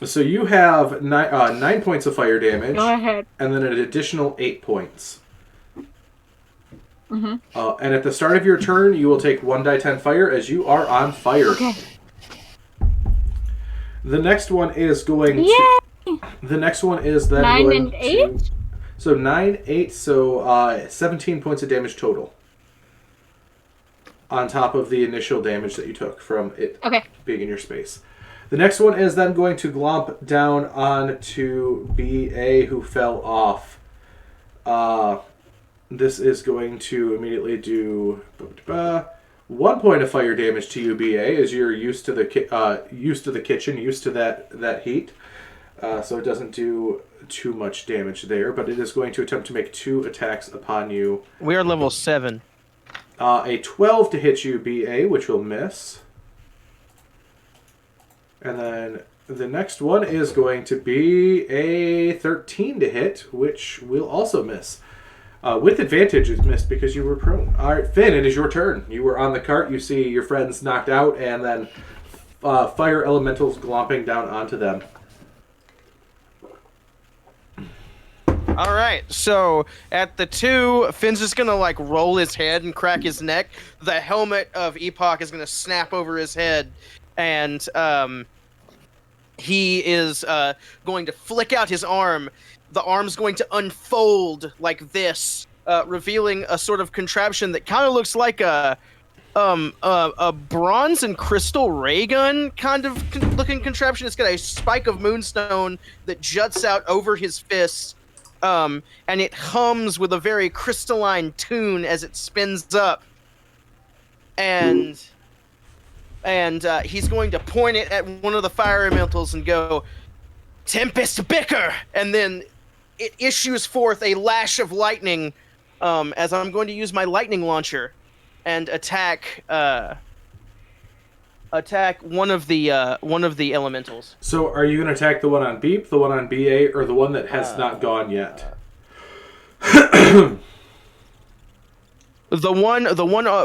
So you have 9 points of fire damage. Go ahead. And then an additional 8 points. Mm-hmm. And at the start of your turn, you will take 1d10 fire as you are on fire. Okay. The next one is going Yay! The next one is then 9 going and 8? to... So 9, 8, so 17 points of damage total. On top of the initial damage that you took from it being in your space. The next one is then going to glomp down onto BA, who fell off. This is going to immediately do 1 point of fire damage to you, BA, as you're used to the kitchen, used to that heat. So it doesn't do too much damage there, but it is going to attempt to make 2 attacks upon you. We are level 7. A 12 to hit you, BA, which will miss. And then the next one is going to be a 13 to hit, which will also miss. With advantage, it's missed because you were prone. All right, Finn, it is your turn. You were on the cart. You see your friends knocked out, and then fire elementals glomping down onto them. All right, so at the 2, Finn's just gonna like roll his head and crack his neck. The helmet of Epoch is gonna snap over his head, and he is going to flick out his arm. The arm's going to unfold like this, revealing a sort of contraption that kind of looks like a bronze and crystal ray gun kind of looking contraption. It's got a spike of moonstone that juts out over his fist. And it hums with a very crystalline tune as it spins up. And he's going to point it at one of the fire elementals and go, "Tempest Bicker!" And then it issues forth a lash of lightning, as I'm going to use my lightning launcher and attack one of the elementals. So are you going to attack the one on Beep, the one on BA, or the one that has not gone yet?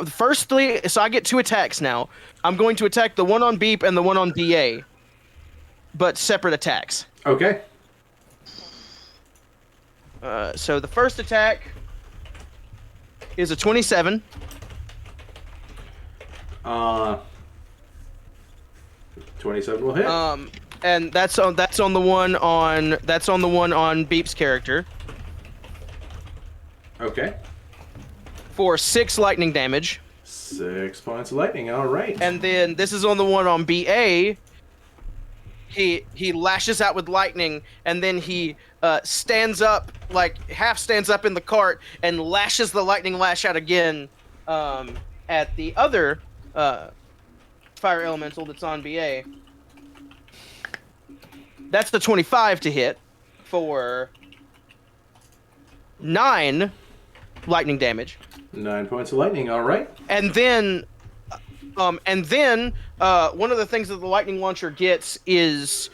Firstly, so I get 2 attacks now. I'm going to attack the one on Beep and the one on BA, but separate attacks. Okay. So the first attack is a 27. 27 will hit. And that's on the one on Beep's character. Okay. For 6 lightning damage. 6 points of lightning. All right. And then this is on the one on BA. He lashes out with lightning, and then he stands up, like half stands up in the cart, and lashes the lightning lash out again at the other fire elemental that's on BA. That's the 25 to hit for 9 lightning damage. 9 points of lightning. All right. And then one of the things that the lightning launcher gets is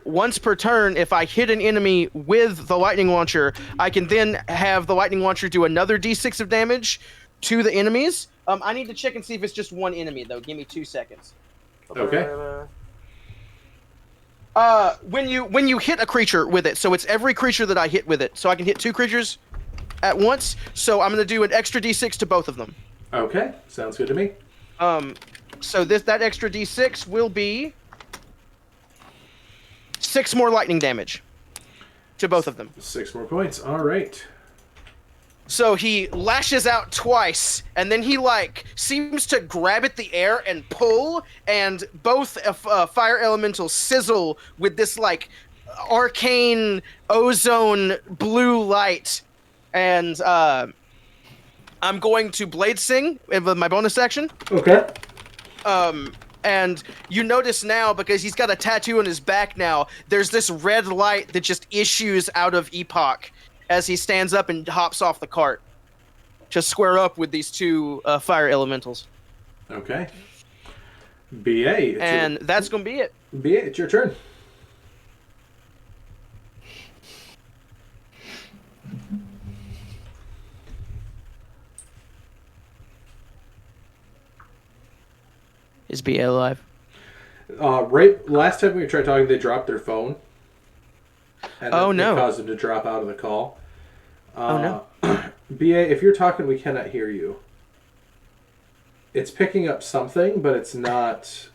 once per turn, if I hit an enemy with the lightning launcher, I can then have the lightning launcher do another d6 of damage to the enemies, I need to check and see if it's just one enemy though. Give me 2 seconds. Okay. When you hit a creature with it, so it's every creature that I hit with it. So I can hit 2 creatures at once. So I'm gonna do an extra d6 to both of them. Okay, sounds good to me. So that extra d6 will be 6 more lightning damage to both of them. 6 more points. All right. So he lashes out twice, and then he seems to grab at the air and pull, and both fire elementals sizzle with this arcane ozone blue light. And I'm going to Blade Sing with my bonus action. Okay. And you notice now, because he's got a tattoo on his back now, there's this red light that just issues out of Epoch as he stands up and hops off the cart to square up with these 2 fire elementals. Okay. BA. And that's going to be it. BA, it's your turn. Is BA alive? Right. Last time we tried talking, they dropped their phone. And oh, it no. caused them to drop out of the call. Oh, no. BA, if you're talking, we cannot hear you. It's picking up something, but it's not...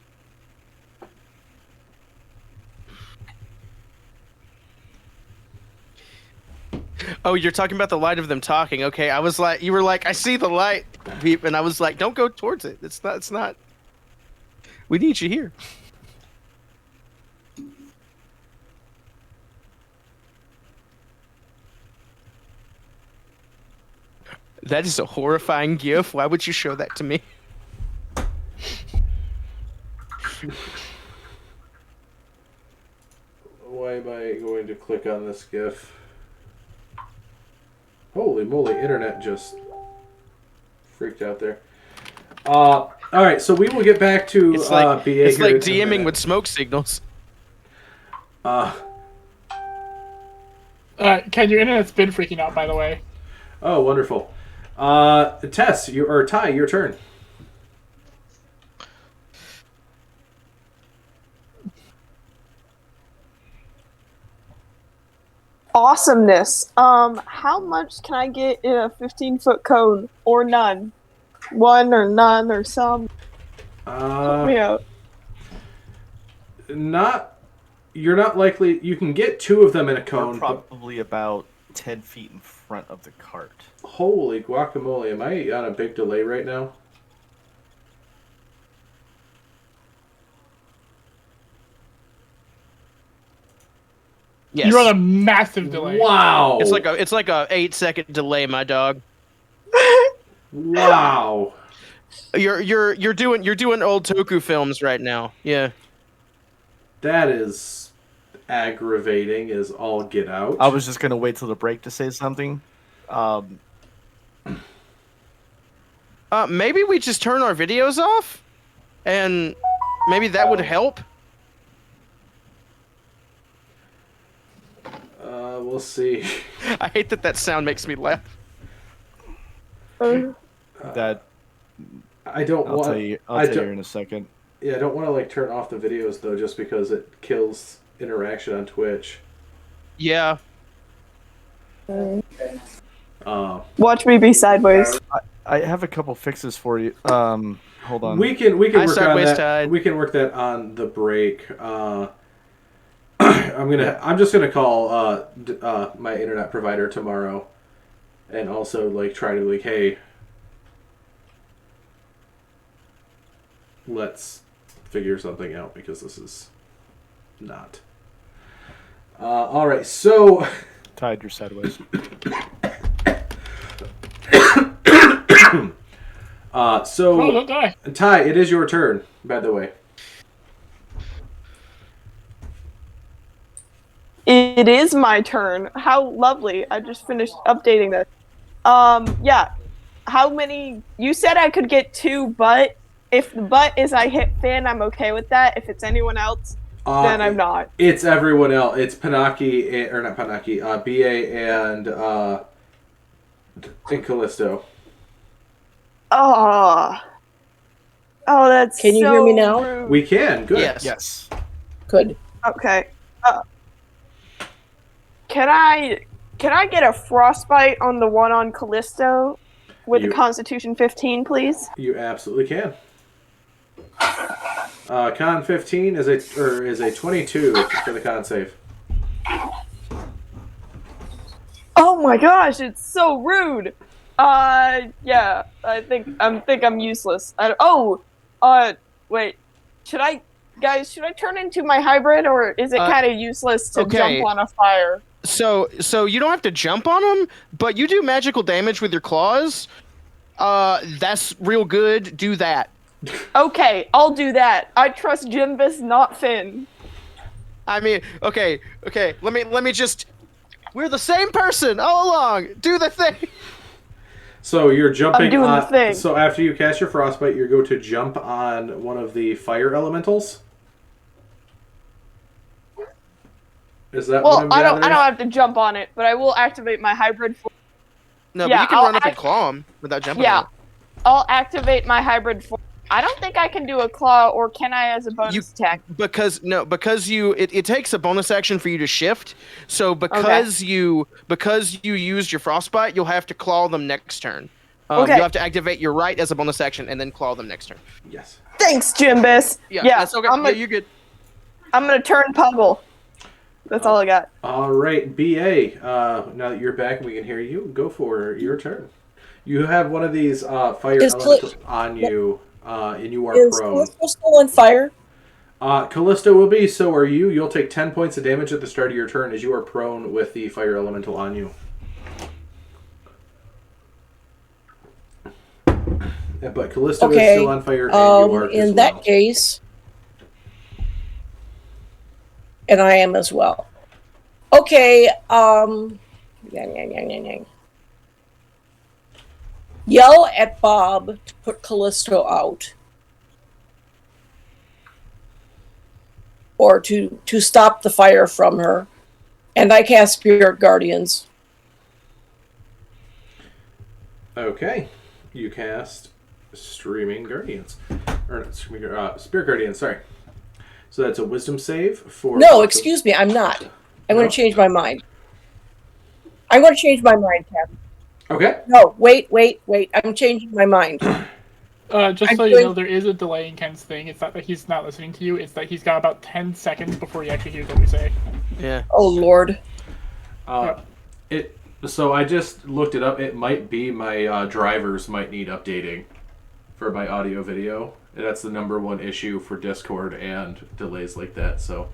Oh, you're talking about the light of them talking. Okay, I was like, you were like, I see the light, beep, and I was like, don't go towards it. It's not. We need you here. That is a horrifying gif. Why would you show that to me? Why am I going to click on this gif? Holy moly, internet just freaked out there. Alright, so we will get back to It's like, BA it's here like in a DMing minute. with smoke signals. Ken, your internet's been freaking out, by the way. Oh, wonderful. Tess, Ty, your turn. Awesomeness. How much can I get in a 15-foot cone? Or none? 1 or none or some? Help me out. You're not likely... You can get 2 of them in a cone. We're probably about 10 feet in front of the cart. Holy guacamole, am I on a big delay right now? Yes. You're on a massive delay. Wow. It's like a 8-second delay, my dog. Wow. You're doing old Toku films right now. Yeah. That is aggravating as all get out. I was just gonna wait till the break to say something. Maybe we just turn our videos off, and maybe that would help. We'll see. I hate that sound makes me laugh. That I don't I'll want. tell you in a second. Yeah, I don't want to turn off the videos though, just because it kills interaction on Twitch. Yeah. Watch me be sideways. I have a couple fixes for you. Hold on. We can work on sideways that. tide. We can work that on the break. I'm just gonna call my internet provider tomorrow, and also try to hey, let's figure something out because this is not. All right, so Tied, you're sideways. So Oh, don't die. Ty, it is your turn. By the way. It is my turn. How lovely. I just finished updating this. Yeah. How many... You said I could get 2, but if the but is I hit Finn, I'm okay with that. If it's anyone else, then I'm not. It's everyone else. It's Panaki, or not Panaki, BA and Callisto. Oh. Oh, that's Can you so hear me now? rude. We can. Good. Yes. Yes. Good. Okay. Can I get a frostbite on the one on Callisto with You- the Constitution 15, please? You absolutely can. Con 15 is a 22 for the con save. Oh my gosh, it's so rude. Yeah, I think I'm useless. Wait. Should I turn into my hybrid, or is it kind of useless to okay. jump on a fire? So you don't have to jump on them, but you do magical damage with your claws. That's real good. Do that. Okay, I'll do that. I trust Jimbus, not Finn. I mean, okay. Let me just. We're the same person all along. Do the thing. So you're jumping I'm doing on. the thing. So after you cast your frostbite, you go to jump on one of the fire elementals. Is that Well, what I'm I don't gathering? have to jump on it, but I will activate my hybrid. No, Yeah, but you can I'll run up and claw him without jumping. Yeah, on him. I'll activate my hybrid form. I don't think I can do a claw, or can I as a bonus attack? Because it takes a bonus action for you to shift. So because you used your frostbite, you'll have to claw them next turn. Okay. You have to activate your right as a bonus action and then claw them next turn. Yes. Thanks, Jimbus. Yeah, Yeah, that's okay. I'm gonna, you're good. I'm gonna turn Puggle. That's all I got. All right, BA. Now that you're back and we can hear you, go for your turn. You have one of these fire elementals on you, and you are Is prone. Callisto still on fire? Callisto will be. So are you. You'll take 10 points of damage at the start of your turn as you are prone with the fire elemental on you. Yeah, but Callisto is still on fire, and you are in as that well. case, and I am as well. Okay, yell at Bob to put Callisto out. Or to stop the fire from her. And I cast Spirit Guardians. Okay. You cast Streaming Guardians. Or not Spirit Guardians, sorry. So that's a wisdom save for... No, excuse me, I'm not. I'm going to change my mind. I'm going to change my mind, Captain. Okay. No, wait. I'm changing my mind. Just so you know, there is a delay in Ken's thing. It's not that he's not listening to you, it's that he's got about 10 seconds before he actually hears what we say. Yeah. Oh, Lord. So I just looked it up. It might be my drivers might need updating for my audio video. That's the #1 issue for Discord and delays like that. So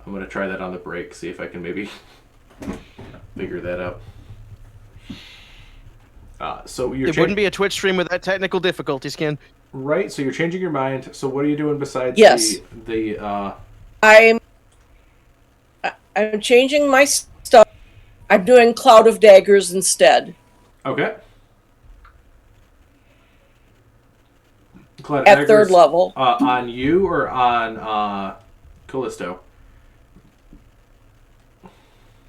I'm going to try that on the break, see if I can maybe figure that out. So it wouldn't be a Twitch stream with that technical difficulty, Skin. Right, so you're changing your mind. So what are you doing besides I'm changing my stuff. I'm doing Cloud of Daggers instead. Okay. Cloud At Daggers, third level. On you or on Callisto?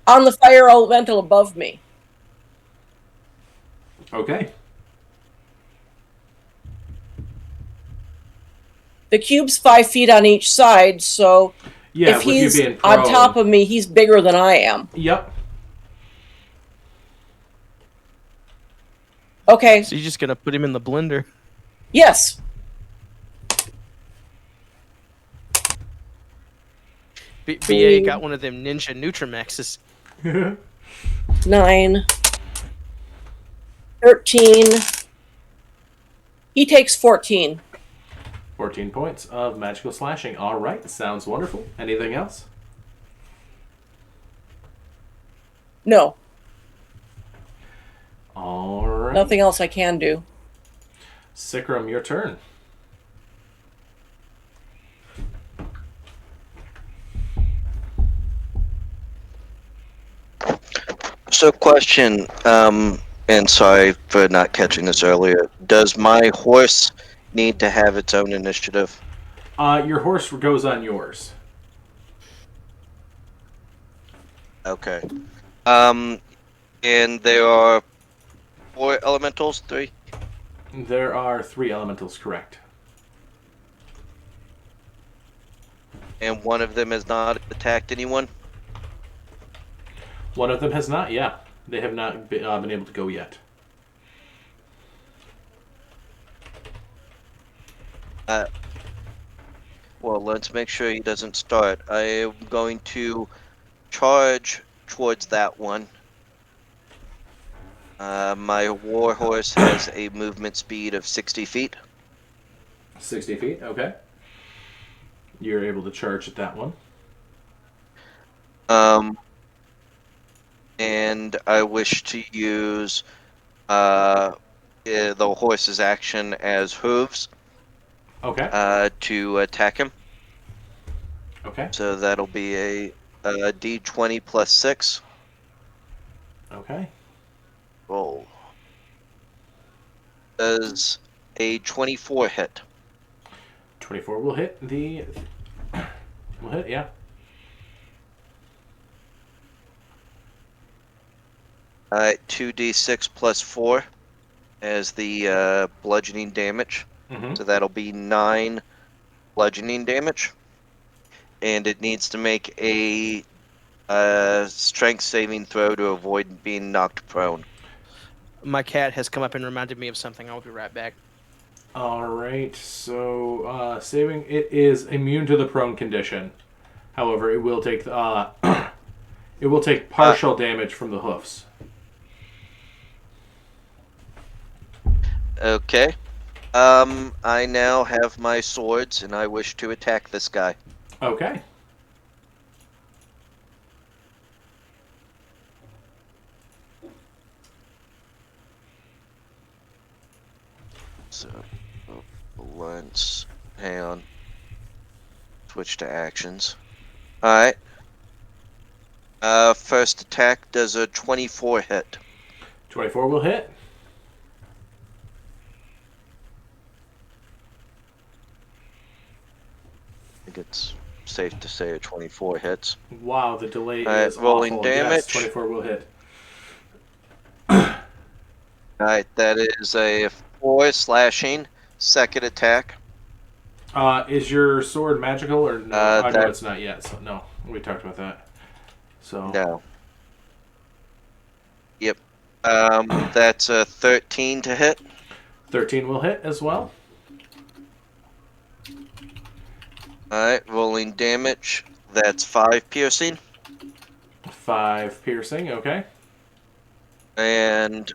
On the fire elemental above me. Okay. The cube's 5 feet on each side, so Yeah, if with he's you being on prone. top of me, he's bigger than I am. Yep. Okay. So you're just gonna put him in the blender. Yes. BA got one of them Ninja Nutramaxes. 9. 13. He takes 14. 14 points of magical slashing. All right, sounds wonderful. Anything else? No. All right. Nothing else I can do. Sikram, your turn. So, question, and sorry for not catching this earlier. Does my horse need to have its own initiative? Your horse goes on yours. Okay. And there are 4 elementals, 3? There are 3 elementals, correct. And one of them has not attacked anyone? One of them has not, yeah. They have not been able to go yet. Well, let's make sure he doesn't start. I am going to charge towards that one. My warhorse has a movement speed of 60 feet. 60 feet, okay. You're able to charge at that one. And I wish to use the horse's action as hooves Okay. to attack him. Okay. So that'll be a D20 plus 6. Okay. Roll. Does a 24 hit? 24 will hit the... will hit, yeah. Alright, 2d6 plus 4 as the bludgeoning damage. Mm-hmm. So that'll be 9 bludgeoning damage. And it needs to make a strength saving throw to avoid being knocked prone. My cat has come up and reminded me of something. I'll be right back. All right. So saving it is immune to the prone condition. However, it will take it will take partial damage from the hoofs. Okay. I now have my swords and I wish to attack this guy. Okay. So, once, hang on. Switch to actions. Alright. First attack does a 24 hit. 24 will hit. I think it's safe to say a 24 hits. Wow, the delay Alright, is rolling awful. damage. Yes, 24 will hit. Alright, that is a 4 slashing. Second attack. Is your sword magical or no? No, that- it's not yet. So no, we talked about that. So No. Yep. That's a 13 to hit. 13 will hit as well. Alright, rolling damage. That's 5 piercing. 5 piercing. Okay. And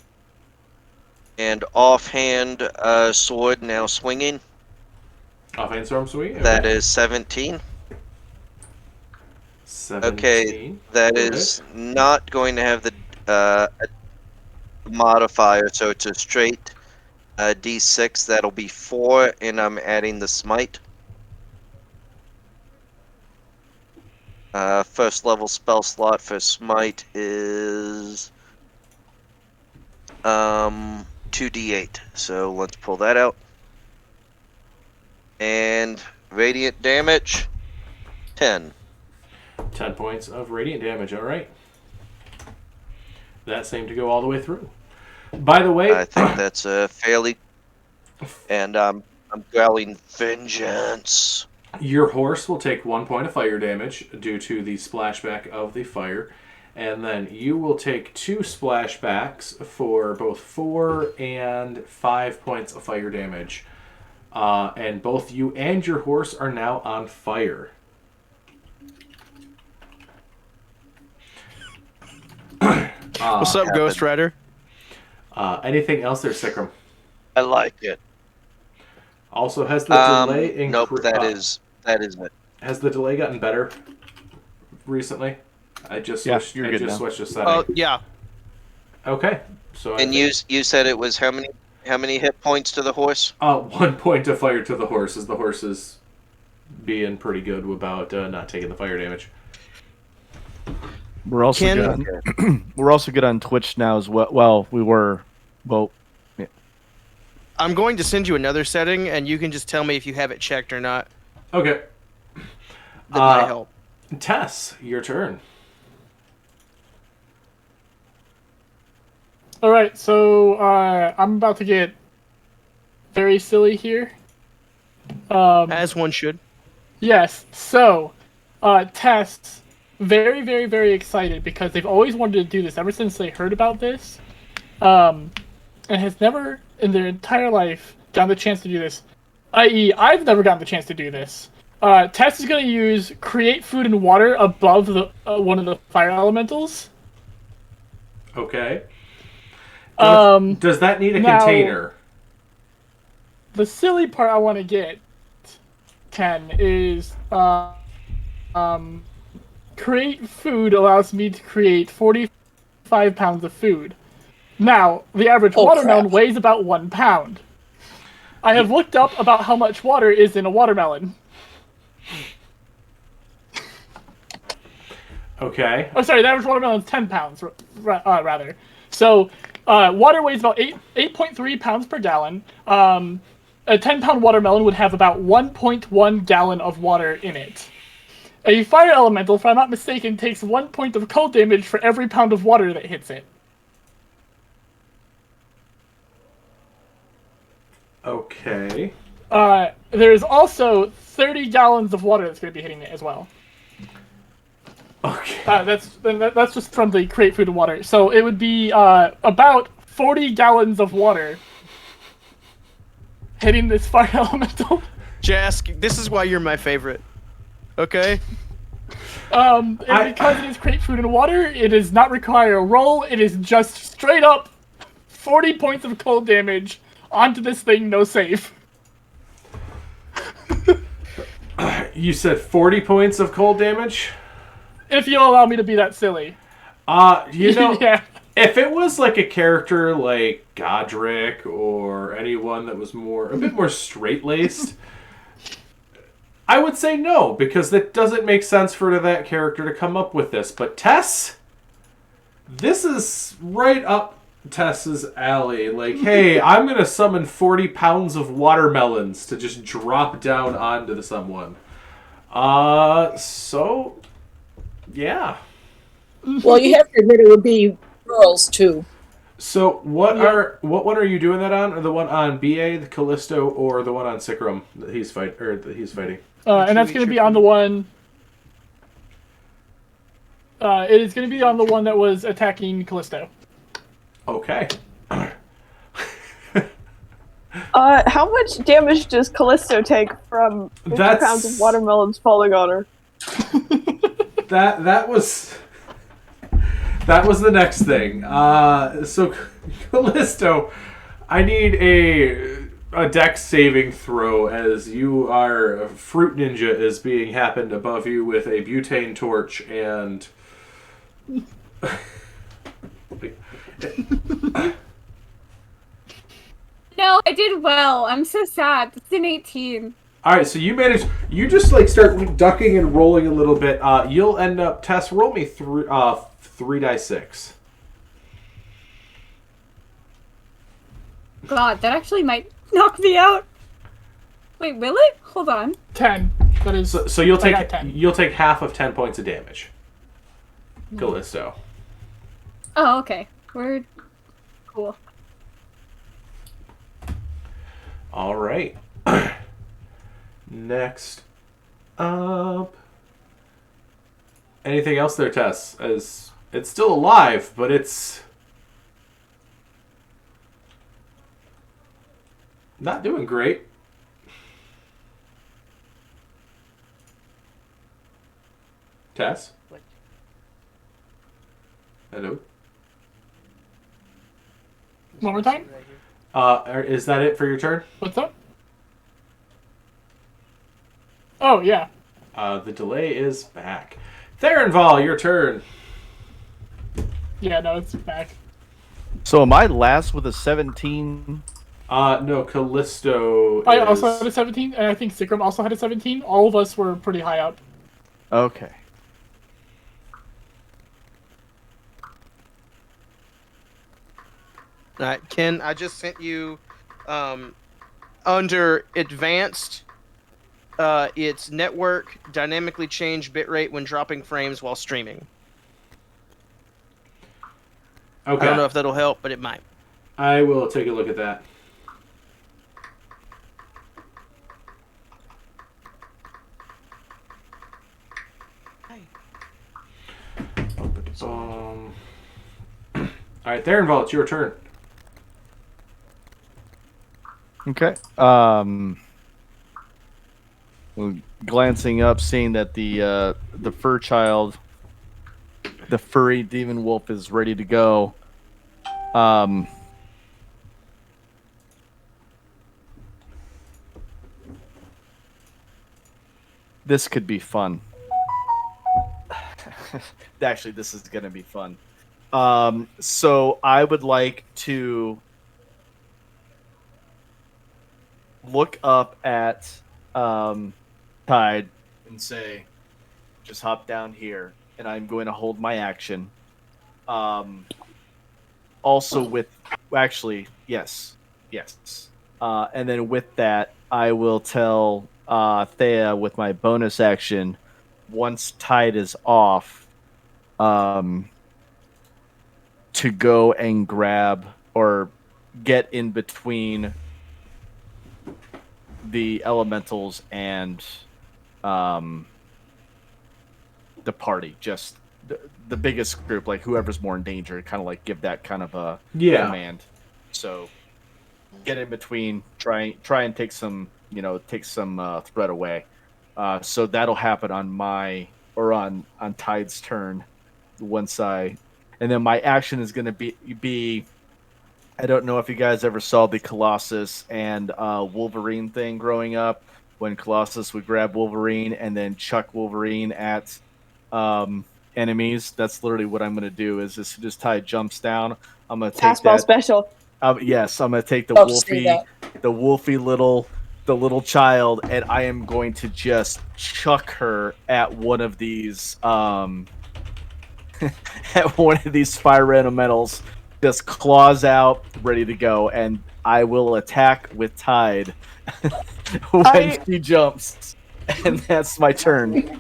offhand sword now swinging. Offhand storm sweep. Okay. That is 17. 17. Okay, that will is hit. not going to have the modifier, so it's a straight D6. That'll be 4, and I'm adding the smite. First level spell slot for smite is 2d8. So let's pull that out. And radiant damage 10. 10 points of radiant damage. All right. That seemed to go all the way through. By the way, I think that's fairly. And I'm growling vengeance. your horse will take 1 point of fire damage due to the splashback of the fire. And then you will take 2 splashbacks for both 4 and 5 points of fire damage. And both you and your horse are now on fire. What's up, Ghost Rider? Anything else there, Sikram? I like it. Also, has the delay Nope, that is it. Has the delay gotten better recently? I just Yeah, switched, you're I good just now. switched the setting. Oh, yeah. Okay. So And you said it was how many hit points to the horse? 1 point of fire to the horse, as the horse is being pretty good about not taking the fire damage. We're also Can- good on, we're also good on Twitch now as well. Well, we were. Well, yeah. I'm going to send you another setting, and you can just tell me if you have it checked or not. Okay. That might help. Tess, your turn. All right, so I'm about to get very silly here. As one should. Yes. So, Tess, very, very, very excited because they've always wanted to do this ever since they heard about this, and has never in their entire life gotten the chance to do this. I.e., I've never gotten the chance to do this. Tess is going to use create food and water above the one of the fire elementals. Okay. Does that need a container? The silly part I want to get, Ken, is create food allows me to create 45 pounds of food. Now, the average watermelon weighs about 1 pound. I have looked up about how much water is in a watermelon. Okay. Oh, sorry, the average watermelon is 10 pounds, rather. So, water weighs about 8.3 pounds per gallon. A 10-pound watermelon would have about 1.1 gallon of water in it. A fire elemental, if I'm not mistaken, takes 1 point of cold damage for every pound of water that hits it. Okay. There's also 30 gallons of water that's going to be hitting it as well. Okay. That's just from the create food and water. So it would be about 40 gallons of water hitting this fire elemental. Jask, this is why you're my favorite. Okay? And because it is create food and water, it does not require a roll. It is just straight up 40 points of cold damage onto this thing, no save. You said 40 points of cold damage? If you'll allow me to be that silly. You know, Yeah. if it was like a character like Godric or anyone that was a bit more straight-laced, I would say no, because it doesn't make sense for that character to come up with this. But Tess, this is right up Tess's alley. Like, hey, I'm going to summon 40 pounds of watermelons to just drop down onto someone. So, yeah. Well, you have to admit it would be girls too. So what one are you doing that on? Or the one on BA, the Callisto, or the one on Sikrum that he's fighting? And that's going to be on the one. It is going to be on the one that was attacking Callisto. Okay. How much damage does Callisto take from 50 pounds of watermelons falling on her? That was the next thing. So Callisto, I need a dex saving throw as Fruit Ninja is being happened above you with a butane torch and. No, I did well. I'm so sad. It's an 18. All right, so you just like start ducking and rolling a little bit. You'll end up, Tess, roll me 3d6. God, that actually might knock me out. Wait, will it? Hold on. 10. That is. So you'll take half of 10 points of damage. Callisto. Oh, okay. We're cool. All right. Next up. Anything else there, Tess? As it's still alive, but it's not doing great. Tess? Hello? One more time? Is that it for your turn? What's up? Oh, yeah. The delay is back. Therenval, your turn. Yeah, no, it's back. So am I last with a 17? No, Callisto I also had a 17, and I think Sikrum also had a 17. All of us were pretty high up. Okay. Alright, Ken, I just sent you under advanced, it's network dynamically change bitrate when dropping frames while streaming. Okay. I don't know if that'll help, but it might. I will take a look at that. All right, Therenval, it's your turn. Okay. Glancing up, seeing that the fur child, the furry demon wolf, is ready to go. This could be fun. Actually, this is gonna be fun. So I would like to look up at Tide and say, just hop down here, and I'm going to hold my action. Also with, actually, yes. And then with that, I will tell Thea with my bonus action, once Tide is off, to go and grab or get in between the elementals and the party, just the biggest group, like whoever's more in danger, kind of like give that kind of a command. So get in between, try and take some threat away. So that'll happen on Tide's turn. And then my action is going to be I don't know if you guys ever saw the Colossus and Wolverine thing growing up, when Colossus would grab Wolverine and then chuck Wolverine at enemies. That's literally what I'm going to do. Is as soon as Tide jumps down, I'm going to take Fastball that. special. Yes, I'm going to take the wolfy little child, and I am going to just chuck her at one of these at one of these fire elementals. Just claws out, ready to go, and I will attack with Tide when she jumps, and that's my turn.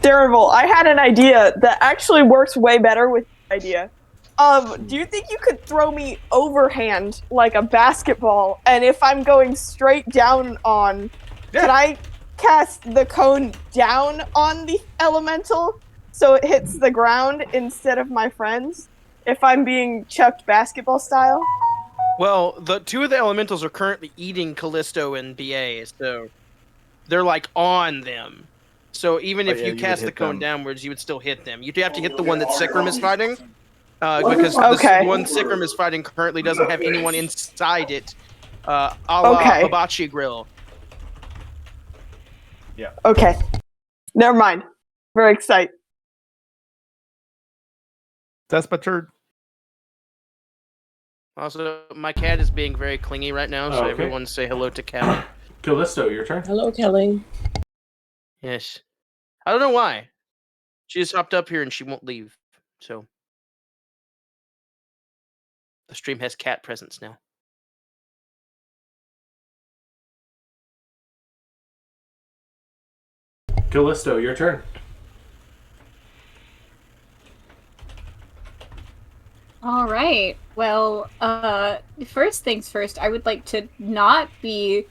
Darrenville, I had an idea that actually works way better with the idea. Do you think you could throw me overhand like a basketball, and if I'm going straight down on, can I cast the cone down on the elemental so it hits the ground instead of my friends? If I'm being chucked basketball style? Well, the two of the elementals are currently eating Callisto and BA, so they're like on them. So even if you cast the cone downwards, you would still hit them. You'd have to hit the one that Sikrim is fighting, because this one Sikrim is fighting currently doesn't have anyone inside it, a la Hibachi Grill. Yeah. Okay. Never mind. Very excited. That's my turn. Also, my cat is being very clingy right now, so everyone say hello to Cat. Callisto, your turn. Hello, Kelly. Yes. I don't know why. She just hopped up here and she won't leave. So the stream has cat presence now. Callisto, your turn. All right. Well, first things first, I would like to not be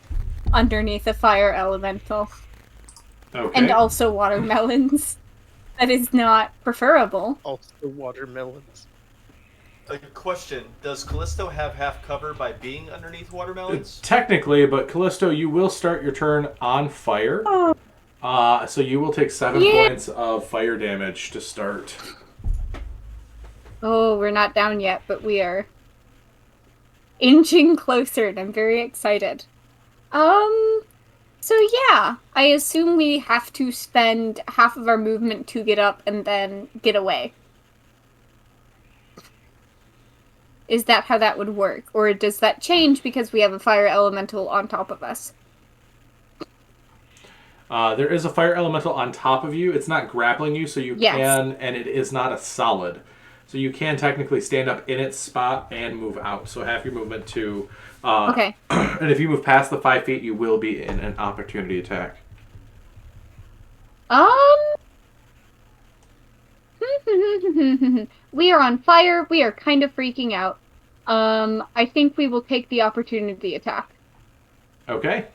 underneath a fire elemental. Okay. And also watermelons. That is not preferable. Also watermelons. A question: does Callisto have half cover by being underneath watermelons? Technically, but Callisto, you will start your turn on fire. So you will take 7 points of fire damage to start. Oh, we're not down yet, but we are inching closer, and I'm very excited. So yeah, I assume we have to spend half of our movement to get up and then get away. Is that how that would work? Or does that change because we have a fire elemental on top of us? There is a fire elemental on top of you. It's not grappling you, so you can, and it is not a solid. So you can technically stand up in its spot and move out. So half your movement to... Okay. And if you move past the 5 feet, you will be in an opportunity attack. We are on fire. We are kind of freaking out. I think we will take the opportunity attack. Okay.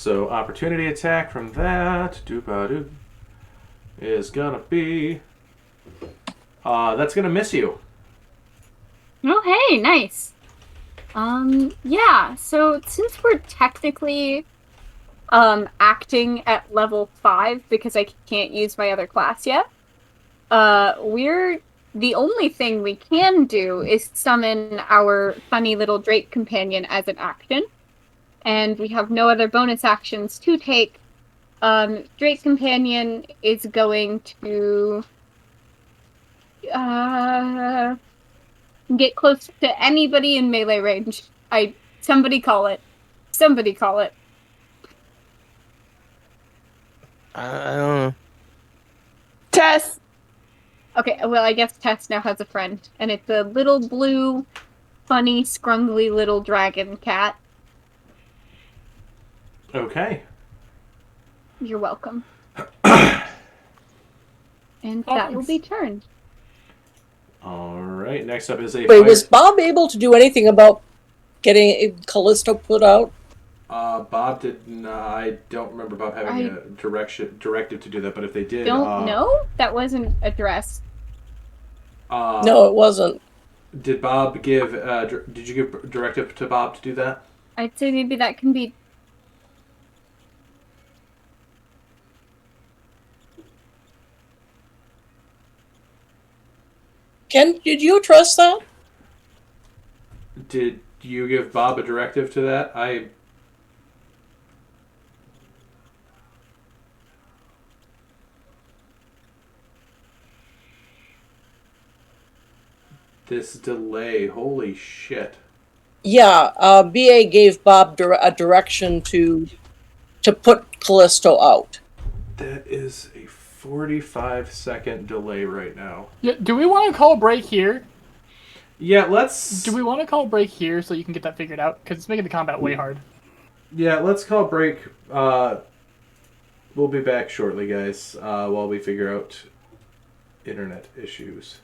So opportunity attack from that doo-ba-doo is gonna be that's gonna miss you. Oh, hey, nice. Yeah, so since we're technically acting at level 5 because I can't use my other class yet, the only thing we can do is summon our funny little Drake companion as an action. And we have no other bonus actions to take. Drake companion is going to get close to anybody in melee range. Somebody call it. Somebody call it. I don't know. Tess. Okay, well, I guess Tess now has a friend, and it's a little blue, funny, scrungly little dragon cat. Okay. You're welcome. And that will be turned. All right. Next up is a. Wait, was Bob able to do anything about getting Callisto put out? Bob did not. I don't remember Bob having a directive to do that. But if they did, Don't know. That wasn't addressed. No, it wasn't. Did Bob give? Did you give directive to Bob to do that? I'd say maybe that can be. Ken, did you trust that? Did you give Bob a directive to that? This delay, holy shit. Yeah, BA gave Bob a direction to put Callisto out. That is a 45-second delay right now. Yeah, do we want to call a break here? Yeah, let's... Do we want to call a break here so you can get that figured out? Because it's making the combat way hard. Yeah, let's call a break. We'll be back shortly, guys, while we figure out internet issues.